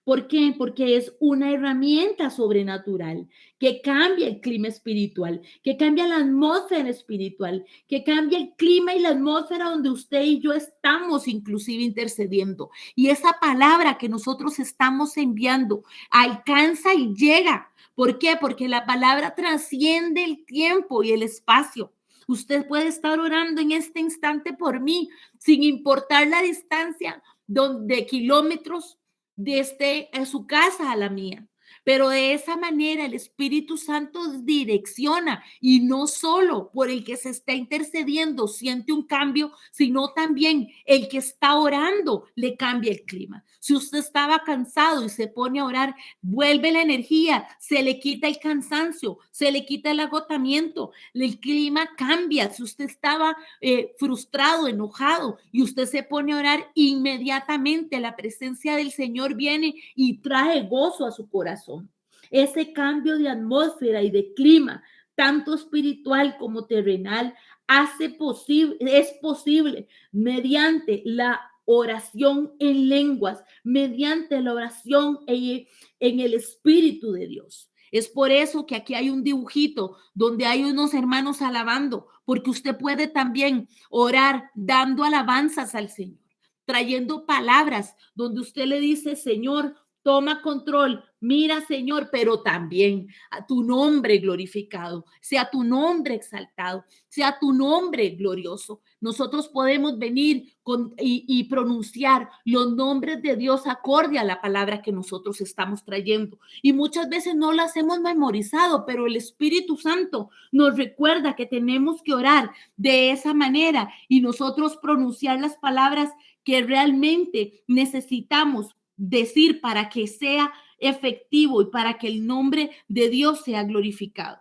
¿Por qué? Porque es una herramienta sobrenatural que cambia el clima espiritual, que cambia la atmósfera espiritual, que cambia el clima y la atmósfera donde usted y yo estamos inclusive intercediendo. Y esa palabra que nosotros estamos enviando alcanza y llega. ¿Por qué? Porque la palabra trasciende el tiempo y el espacio. Usted puede estar orando en este instante por mí, sin importar la distancia de kilómetros desde su casa a la mía. Pero de esa manera el Espíritu Santo direcciona y no solo por el que se está intercediendo siente un cambio, sino también el que está orando le cambia el clima. Si usted estaba cansado y se pone a orar, vuelve la energía, se le quita el cansancio, se le quita el agotamiento, el clima cambia. Si usted estaba frustrado, enojado y usted se pone a orar, inmediatamente la presencia del Señor viene y trae gozo a su corazón. Ese cambio de atmósfera y de clima, tanto espiritual como terrenal, es posible mediante la oración en lenguas, mediante la oración en el Espíritu de Dios. Es por eso que aquí hay un dibujito donde hay unos hermanos alabando, porque usted puede también orar dando alabanzas al Señor, trayendo palabras donde usted le dice, Señor, toma control, mira, Señor, pero también a tu nombre glorificado, sea tu nombre exaltado, sea tu nombre glorioso. Nosotros podemos venir y pronunciar los nombres de Dios acorde a la palabra que nosotros estamos trayendo. Y muchas veces no las hemos memorizado, pero el Espíritu Santo nos recuerda que tenemos que orar de esa manera y nosotros pronunciar las palabras que realmente necesitamos decir para que sea efectivo y para que el nombre de Dios sea glorificado.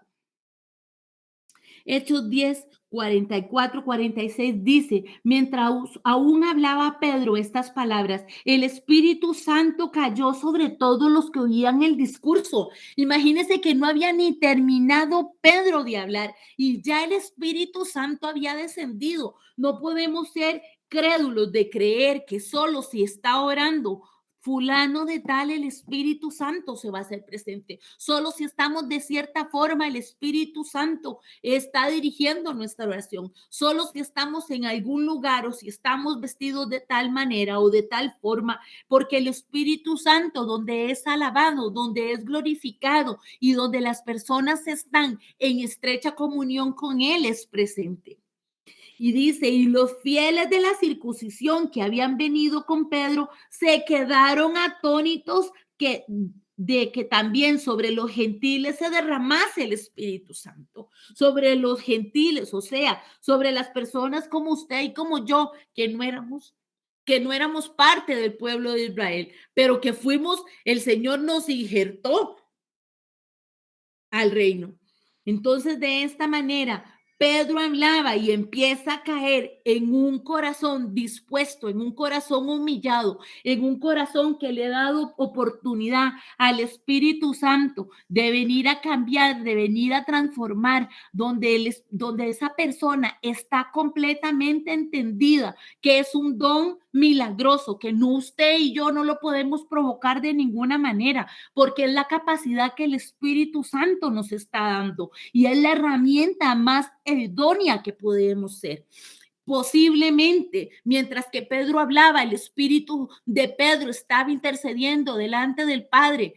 Hechos 10, 44, 46 dice, mientras aún hablaba Pedro estas palabras, el Espíritu Santo cayó sobre todos los que oían el discurso. Imagínense que no había ni terminado Pedro de hablar y ya el Espíritu Santo había descendido. No podemos ser crédulos de creer que solo si está orando fulano de tal, el Espíritu Santo se va a hacer presente. Solo si estamos de cierta forma, el Espíritu Santo está dirigiendo nuestra oración. Solo si estamos en algún lugar o si estamos vestidos de tal manera o de tal forma, porque el Espíritu Santo, donde es alabado, donde es glorificado y donde las personas están en estrecha comunión con Él, es presente. Y dice, y los fieles de la circuncisión que habían venido con Pedro se quedaron atónitos de que también sobre los gentiles se derramase el Espíritu Santo, sobre los gentiles, o sea, sobre las personas como usted y como yo, que no éramos parte del pueblo de Israel, pero que el Señor nos injertó al reino. Entonces, de esta manera, Pedro hablaba y empieza a caer en un corazón dispuesto, en un corazón humillado, en un corazón que le ha dado oportunidad al Espíritu Santo de venir a cambiar, de venir a transformar, donde esa persona está completamente entendida que es un don milagroso, que no usted y yo no lo podemos provocar de ninguna manera, porque es la capacidad que el Espíritu Santo nos está dando y es la herramienta más idónea que podemos ser. Posiblemente, mientras que Pedro hablaba, el Espíritu de Pedro estaba intercediendo delante del Padre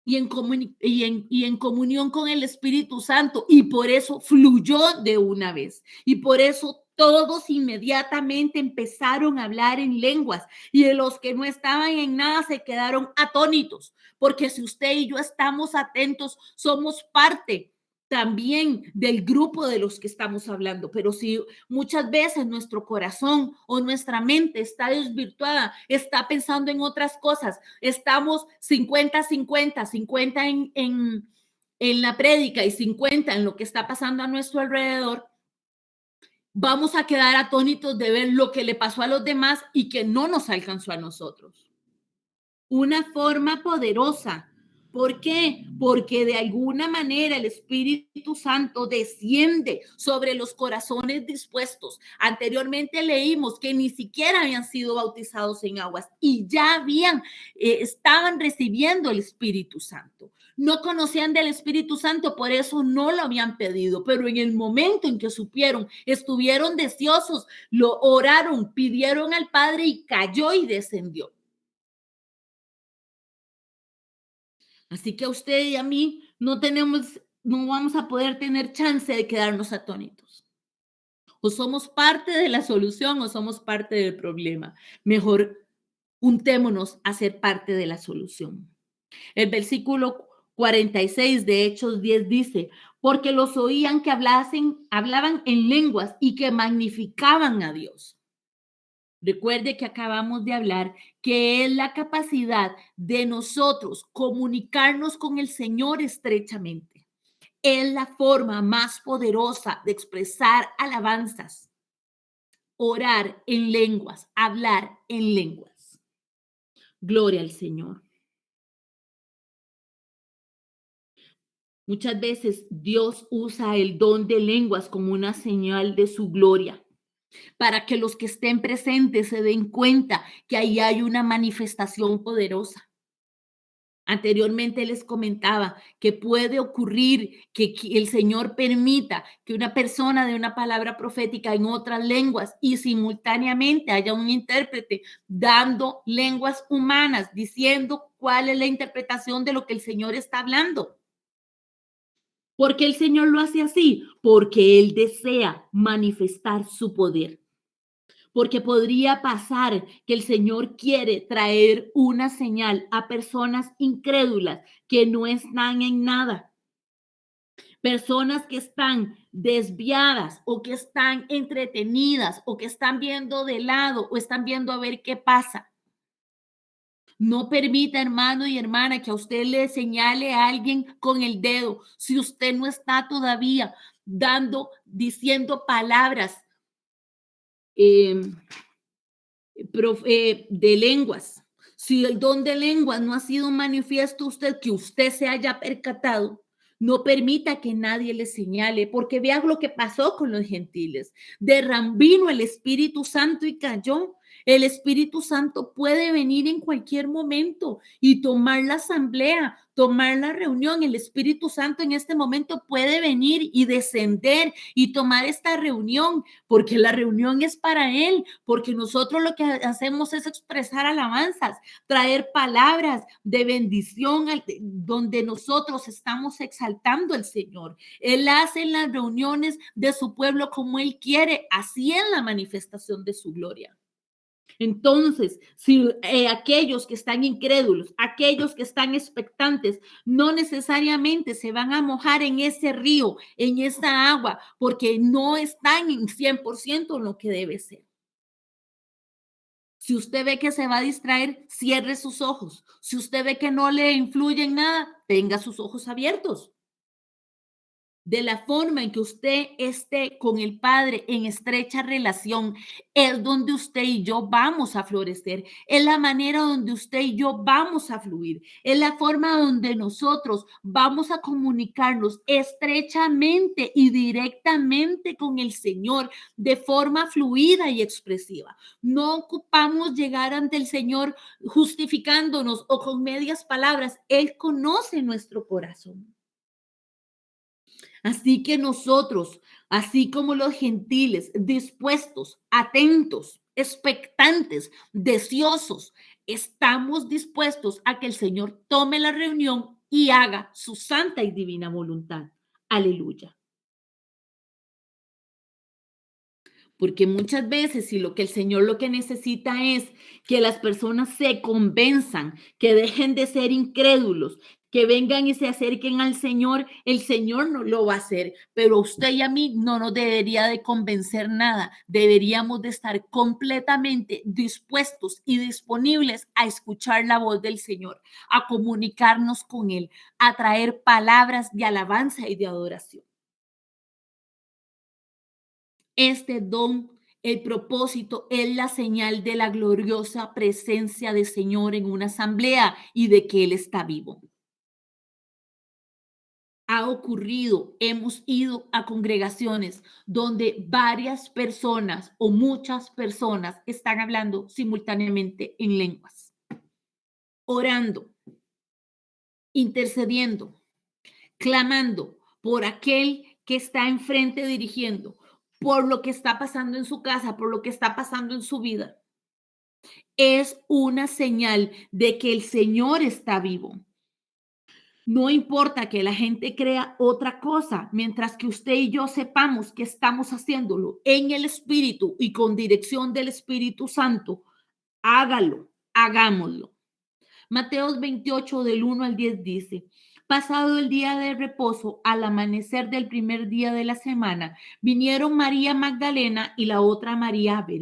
y en comunión con el Espíritu Santo, y por eso fluyó de una vez, y por eso todos inmediatamente empezaron a hablar en lenguas, y de los que no estaban en nada se quedaron atónitos, porque si usted y yo estamos atentos, somos parte también del grupo de los que estamos hablando, pero si muchas veces nuestro corazón o nuestra mente está desvirtuada, está pensando en otras cosas, estamos 50-50, 50 en la prédica y 50 en lo que está pasando a nuestro alrededor, vamos a quedar atónitos de ver lo que le pasó a los demás y que no nos alcanzó a nosotros. Una forma poderosa. ¿Por qué? Porque de alguna manera el Espíritu Santo desciende sobre los corazones dispuestos. Anteriormente leímos que ni siquiera habían sido bautizados en aguas y ya estaban recibiendo el Espíritu Santo. No conocían del Espíritu Santo, por eso no lo habían pedido, pero en el momento en que supieron, estuvieron deseosos, lo oraron, pidieron al Padre y cayó y descendió. Así que a usted y a mí no vamos a poder tener chance de quedarnos atónitos. O somos parte de la solución o somos parte del problema. Mejor juntémonos a ser parte de la solución. El versículo 46 de Hechos 10 dice, porque los oían que hablaban en lenguas y que magnificaban a Dios. Recuerde que acabamos de hablar que es la capacidad de nosotros comunicarnos con el Señor estrechamente. Es la forma más poderosa de expresar alabanzas, orar en lenguas, hablar en lenguas. Gloria al Señor. Muchas veces Dios usa el don de lenguas como una señal de su gloria, para que los que estén presentes se den cuenta que ahí hay una manifestación poderosa. Anteriormente les comentaba que puede ocurrir que el Señor permita que una persona dé una palabra profética en otras lenguas y simultáneamente haya un intérprete dando lenguas humanas, diciendo cuál es la interpretación de lo que el Señor está hablando. ¿Por qué el Señor lo hace así? Porque Él desea manifestar su poder. Porque podría pasar que el Señor quiere traer una señal a personas incrédulas que no están en nada. Personas que están desviadas o que están entretenidas o que están viendo de lado o están viendo a ver qué pasa. No permita, hermano y hermana, que a usted le señale a alguien con el dedo si usted no está todavía diciendo palabras de lenguas. Si el don de lenguas no ha sido manifiesto usted, que usted se haya percatado, no permita que nadie le señale, porque vea lo que pasó con los gentiles. Vino el Espíritu Santo y cayó. El Espíritu Santo puede venir en cualquier momento y tomar la asamblea, tomar la reunión. El Espíritu Santo en este momento puede venir y descender y tomar esta reunión, porque la reunión es para Él, porque nosotros lo que hacemos es expresar alabanzas, traer palabras de bendición donde nosotros estamos exaltando al Señor. Él hace en las reuniones de su pueblo como Él quiere, así en la manifestación de su gloria. Entonces, si aquellos que están incrédulos, aquellos que están expectantes, no necesariamente se van a mojar en ese río, en esa agua, porque no están en 100% en lo que debe ser. Si usted ve que se va a distraer, cierre sus ojos. Si usted ve que no le influye en nada, tenga sus ojos abiertos. De la forma en que usted esté con el Padre en estrecha relación, es donde usted y yo vamos a florecer, es la manera donde usted y yo vamos a fluir, es la forma donde nosotros vamos a comunicarnos estrechamente y directamente con el Señor de forma fluida y expresiva. No ocupamos llegar ante el Señor justificándonos o con medias palabras. Él conoce nuestro corazón. Así que nosotros, así como los gentiles, dispuestos, atentos, expectantes, deseosos, estamos dispuestos a que el Señor tome la reunión y haga su santa y divina voluntad. Aleluya. Porque muchas veces, si lo que el Señor lo que necesita es que las personas se convenzan, que dejen de ser incrédulos, que vengan y se acerquen al Señor, el Señor no lo va a hacer, pero a usted y a mí no nos debería de convencer nada. Deberíamos de estar completamente dispuestos y disponibles a escuchar la voz del Señor, a comunicarnos con Él, a traer palabras de alabanza y de adoración. Este don, el propósito, es la señal de la gloriosa presencia del Señor en una asamblea y de que Él está vivo. Ha ocurrido, hemos ido a congregaciones donde varias personas o muchas personas están hablando simultáneamente en lenguas, orando, intercediendo, clamando por aquel que está enfrente dirigiendo, por lo que está pasando en su casa, por lo que está pasando en su vida. Es una señal de que el Señor está vivo. No importa que la gente crea otra cosa, mientras que usted y yo sepamos que estamos haciéndolo en el Espíritu y con dirección del Espíritu Santo, hágalo, hagámoslo. Mateos 28 del 1 al 10 dice, pasado el día de reposo, al amanecer del primer día de la semana, vinieron María Magdalena y la otra María a ver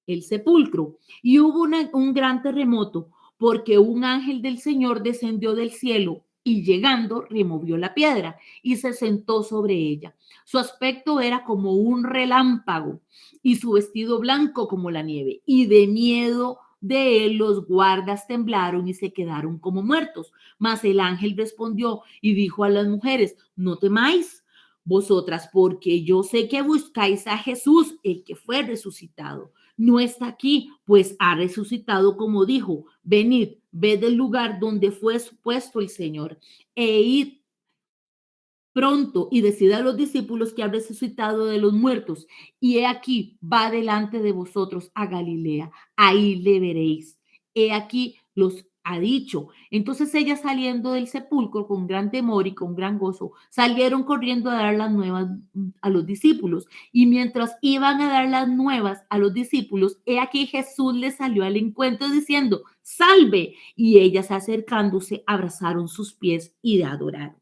el sepulcro. Y hubo un gran terremoto, porque un ángel del Señor descendió del cielo y llegando removió la piedra y se sentó sobre ella. Su aspecto era como un relámpago y su vestido blanco como la nieve. Y de miedo de él los guardas temblaron y se quedaron como muertos. Mas el ángel respondió y dijo a las mujeres, no temáis vosotras, porque yo sé que buscáis a Jesús, el que fue resucitado. No está aquí, pues ha resucitado como dijo. Venid, ved el lugar donde fue puesto el Señor e id pronto y decid a los discípulos que ha resucitado de los muertos. Y he aquí, va delante de vosotros a Galilea, ahí le veréis. He aquí los ha dicho. Entonces ellas saliendo del sepulcro con gran temor y con gran gozo, salieron corriendo a dar las nuevas a los discípulos. Y mientras iban a dar las nuevas a los discípulos, he aquí Jesús les salió al encuentro diciendo, salve. Y ellas acercándose abrazaron sus pies y le adoraron.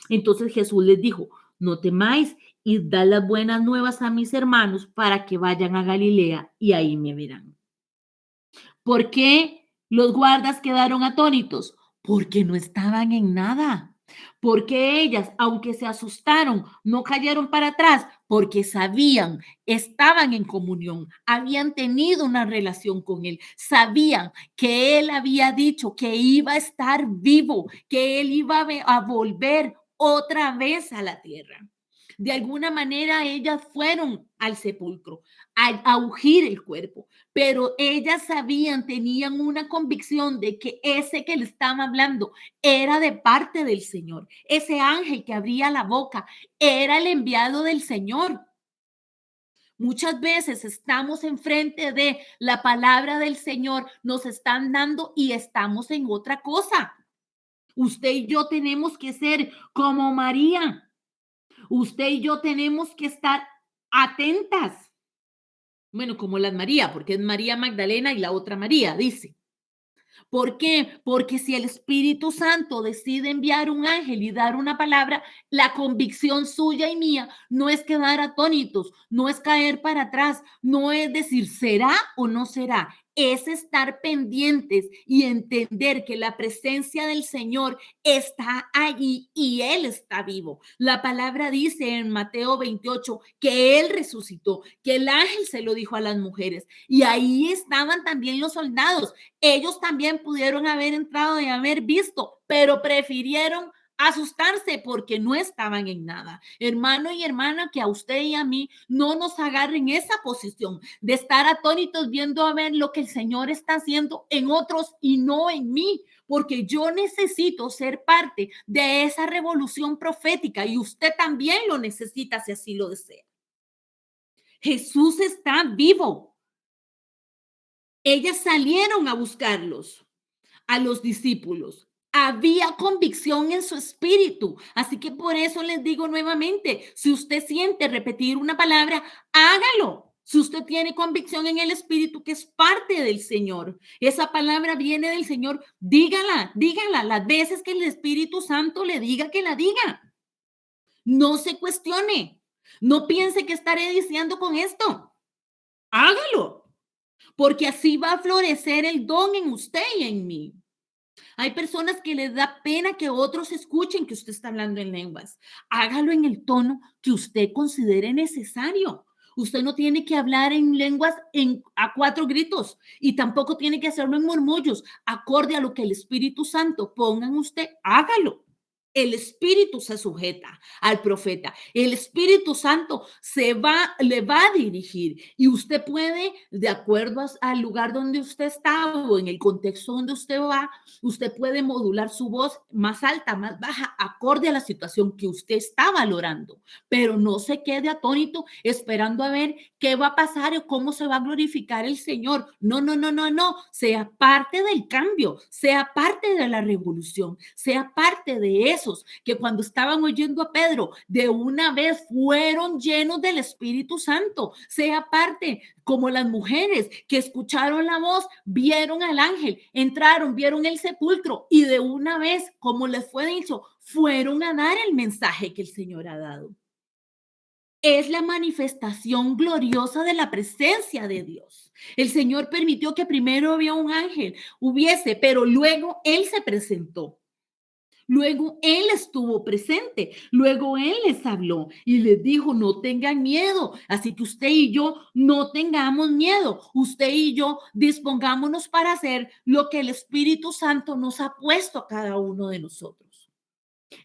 Entonces Jesús les dijo, no temáis y dad las buenas nuevas a mis hermanos para que vayan a Galilea y ahí me verán. ¿Por qué los guardas quedaron atónitos? Porque no estaban en nada. Porque ellas, aunque se asustaron, no cayeron para atrás, porque sabían, estaban en comunión, habían tenido una relación con Él, sabían que Él había dicho que iba a estar vivo, que Él iba a volver otra vez a la tierra. De alguna manera ellas fueron al sepulcro a ungir el cuerpo, pero ellas sabían, tenían una convicción de que ese que le estaba hablando era de parte del Señor. Ese ángel que abría la boca era el enviado del Señor. Muchas veces estamos enfrente de la palabra del Señor, nos están dando y estamos en otra cosa. Usted y yo tenemos que ser como María. Usted y yo tenemos que estar atentas. Bueno, como las María, porque es María Magdalena y la otra María, dice. ¿Por qué? Porque si el Espíritu Santo decide enviar un ángel y dar una palabra, la convicción suya y mía no es quedar atónitos, no es caer para atrás, no es decir, ¿será o no será? Es estar pendientes y entender que la presencia del Señor está allí y Él está vivo. La palabra dice en Mateo 28 que Él resucitó, que el ángel se lo dijo a las mujeres y ahí estaban también los soldados. Ellos también pudieron haber entrado y haber visto, pero prefirieron asustarse porque no estaban en nada. Hermano y hermana, que a usted y a mí no nos agarren esa posición de estar atónitos viendo a ver lo que el Señor está haciendo en otros y no en mí, porque yo necesito ser parte de esa revolución profética y usted también lo necesita si así lo desea. Jesús está vivo. Ellas salieron a buscarlos, a los discípulos. Había convicción en su espíritu. Así que por eso les digo nuevamente, si usted siente repetir una palabra, hágalo. Si usted tiene convicción en el Espíritu que es parte del Señor, esa palabra viene del Señor, dígala, dígala las veces que el Espíritu Santo le diga que la diga. No se cuestione. No piense que estaré diciendo con esto. Hágalo, porque así va a florecer el don en usted y en mí. Hay personas que les da pena que otros escuchen que usted está hablando en lenguas. Hágalo en el tono que usted considere necesario. Usted no tiene que hablar en lenguas a 4 gritos y tampoco tiene que hacerlo en murmullos. Acorde a lo que el Espíritu Santo ponga en usted, hágalo. El Espíritu se sujeta al profeta. El Espíritu Santo le va a dirigir y usted puede, de acuerdo al lugar donde usted está o en el contexto donde usted va, usted puede modular su voz más alta, más baja, acorde a la situación que usted está valorando. Pero no se quede atónito esperando a ver qué va a pasar o cómo se va a glorificar el Señor. No, no, no, no, no. Sea parte del cambio, sea parte de la revolución, sea parte de esos que cuando estaban oyendo a Pedro, de una vez fueron llenos del Espíritu Santo. Sea parte como las mujeres que escucharon la voz, vieron al ángel, entraron, vieron el sepulcro y de una vez, como les fue dicho, fueron a dar el mensaje que el Señor ha dado. Es la manifestación gloriosa de la presencia de Dios. El Señor permitió que primero había un ángel, pero luego Él se presentó. Luego Él estuvo presente, luego Él les habló y les dijo, no tengan miedo, así que usted y yo no tengamos miedo, usted y yo dispongámonos para hacer lo que el Espíritu Santo nos ha puesto a cada uno de nosotros.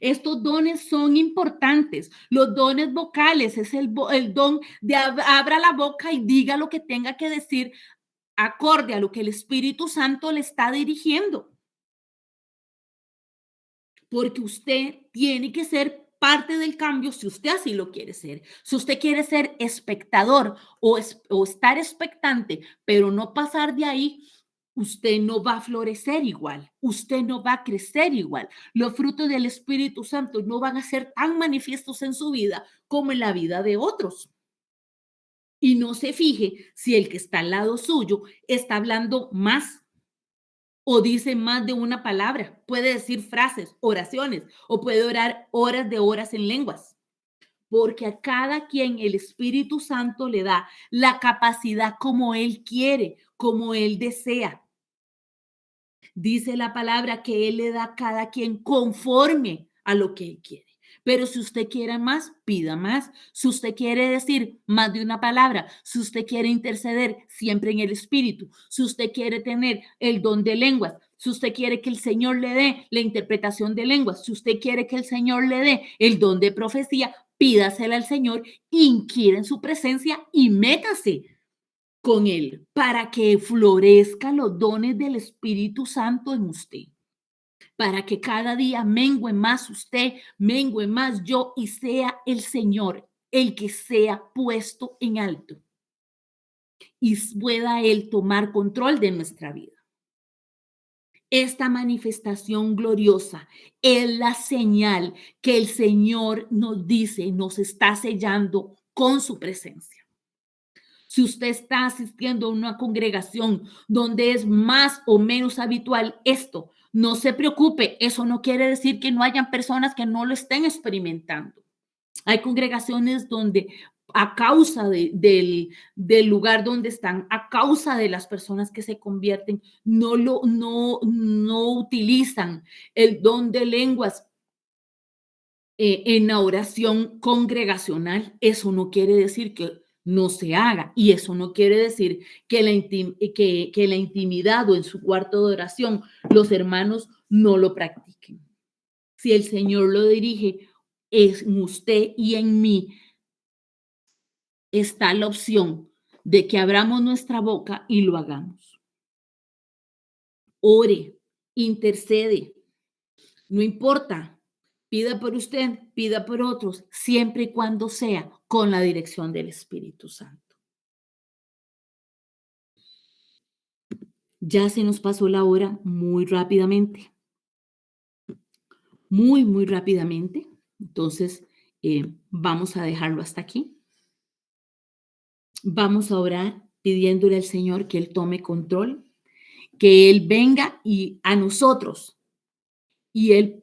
Estos dones son importantes. Los dones vocales es el don de abra la boca y diga lo que tenga que decir acorde a lo que el Espíritu Santo le está dirigiendo. Porque usted tiene que ser parte del cambio si usted así lo quiere ser. Si usted quiere ser espectador o estar expectante, pero no pasar de ahí, usted no va a florecer igual, usted no va a crecer igual. Los frutos del Espíritu Santo no van a ser tan manifiestos en su vida como en la vida de otros. Y no se fije si el que está al lado suyo está hablando más o dice más de una palabra, puede decir frases, oraciones, o puede orar horas de horas en lenguas. Porque a cada quien el Espíritu Santo le da la capacidad como Él quiere, como Él desea. Dice la palabra que Él le da a cada quien conforme a lo que Él quiere. Pero si usted quiere más, pida más. Si usted quiere decir más de una palabra, si usted quiere interceder siempre en el Espíritu, si usted quiere tener el don de lenguas, si usted quiere que el Señor le dé la interpretación de lenguas, si usted quiere que el Señor le dé el don de profecía, pídasela al Señor, inquiera en su presencia y métase con Él para que florezcan los dones del Espíritu Santo en usted. Para que cada día mengue más usted, mengue más yo y sea el Señor el que sea puesto en alto y pueda Él tomar control de nuestra vida. Esta manifestación gloriosa es la señal que el Señor nos dice, nos está sellando con su presencia. Si usted está asistiendo a una congregación donde es más o menos habitual esto, no se preocupe, eso no quiere decir que no hayan personas que no lo estén experimentando. Hay congregaciones donde a causa del lugar donde están, a causa de las personas que se convierten, no utilizan el don de lenguas en la oración congregacional. Eso no quiere decir que no se haga y eso no quiere decir que la intimidad o en su cuarto de oración los hermanos no lo practiquen. Si el Señor lo dirige, es en usted y en mí está la opción de que abramos nuestra boca y lo hagamos. Ore, intercede, no importa. Pida por usted, pida por otros, siempre y cuando sea con la dirección del Espíritu Santo. Ya se nos pasó la hora muy rápidamente. Muy, muy rápidamente. Entonces, vamos a dejarlo hasta aquí. Vamos a orar pidiéndole al Señor que Él tome control, que Él venga y a nosotros y Él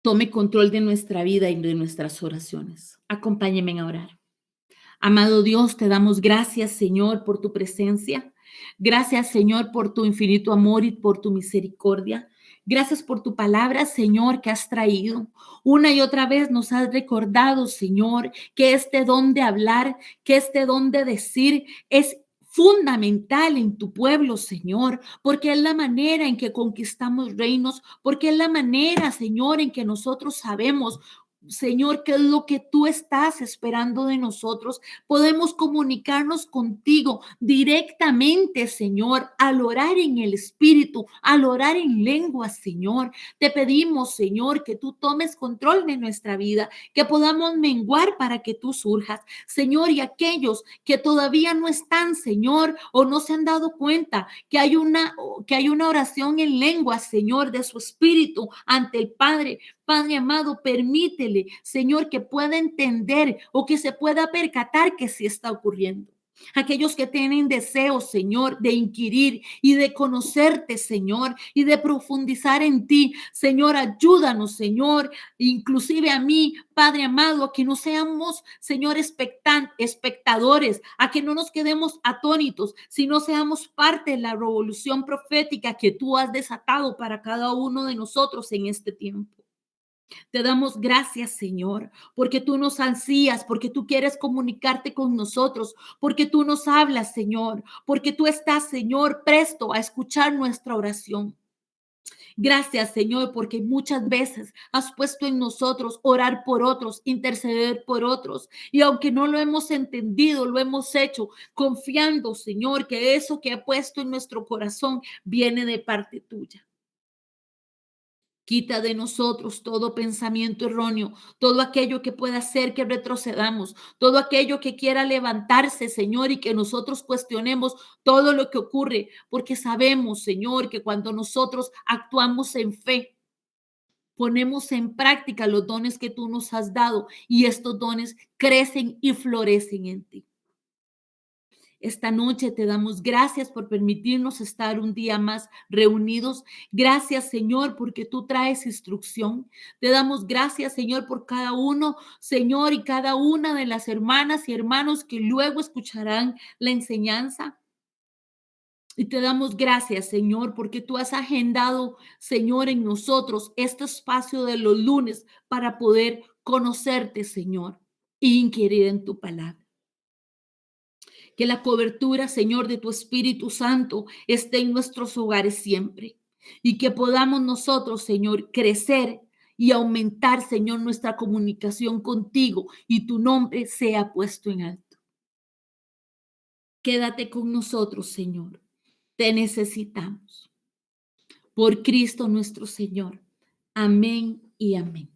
tome control de nuestra vida y de nuestras oraciones. Acompáñenme a orar. Amado Dios, te damos gracias, Señor, por tu presencia. Gracias, Señor, por tu infinito amor y por tu misericordia. Gracias por tu palabra, Señor, que has traído. Una y otra vez nos has recordado, Señor, que este don de hablar, que este don de decir es fundamental en tu pueblo, Señor, porque es la manera en que conquistamos reinos, porque es la manera, Señor, en que nosotros sabemos, Señor, qué es lo que tú estás esperando de nosotros. Podemos comunicarnos contigo directamente, Señor, al orar en el Espíritu, al orar en lengua, Señor. Te pedimos, Señor, que tú tomes control de nuestra vida, que podamos menguar para que tú surjas, Señor, y aquellos que todavía no están, Señor, o no se han dado cuenta que hay una oración en lengua, Señor, de su Espíritu ante el Padre. Padre amado, permítele, Señor, que pueda entender o que se pueda percatar que sí está ocurriendo. Aquellos que tienen deseos, Señor, de inquirir y de conocerte, Señor, y de profundizar en ti. Señor, ayúdanos, Señor, inclusive a mí, Padre amado, a que no seamos, Señor, espectadores, a que no nos quedemos atónitos, sino seamos parte de la revolución profética que tú has desatado para cada uno de nosotros en este tiempo. Te damos gracias, Señor, porque tú nos ansías, porque tú quieres comunicarte con nosotros, porque tú nos hablas, Señor, porque tú estás, Señor, presto a escuchar nuestra oración. Gracias, Señor, porque muchas veces has puesto en nosotros orar por otros, interceder por otros. Y aunque no lo hemos entendido, lo hemos hecho confiando, Señor, que eso que ha puesto en nuestro corazón viene de parte tuya. Quita de nosotros todo pensamiento erróneo, todo aquello que pueda hacer que retrocedamos, todo aquello que quiera levantarse, Señor, y que nosotros cuestionemos todo lo que ocurre, porque sabemos, Señor, que cuando nosotros actuamos en fe, ponemos en práctica los dones que tú nos has dado y estos dones crecen y florecen en ti. Esta noche te damos gracias por permitirnos estar un día más reunidos. Gracias, Señor, porque tú traes instrucción. Te damos gracias, Señor, por cada uno, Señor, y cada una de las hermanas y hermanos que luego escucharán la enseñanza. Y te damos gracias, Señor, porque tú has agendado, Señor, en nosotros este espacio de los lunes para poder conocerte, Señor, y inquirir en tu palabra. Que la cobertura, Señor, de tu Espíritu Santo esté en nuestros hogares siempre. Y que podamos nosotros, Señor, crecer y aumentar, Señor, nuestra comunicación contigo y tu nombre sea puesto en alto. Quédate con nosotros, Señor. Te necesitamos. Por Cristo nuestro Señor. Amén y amén.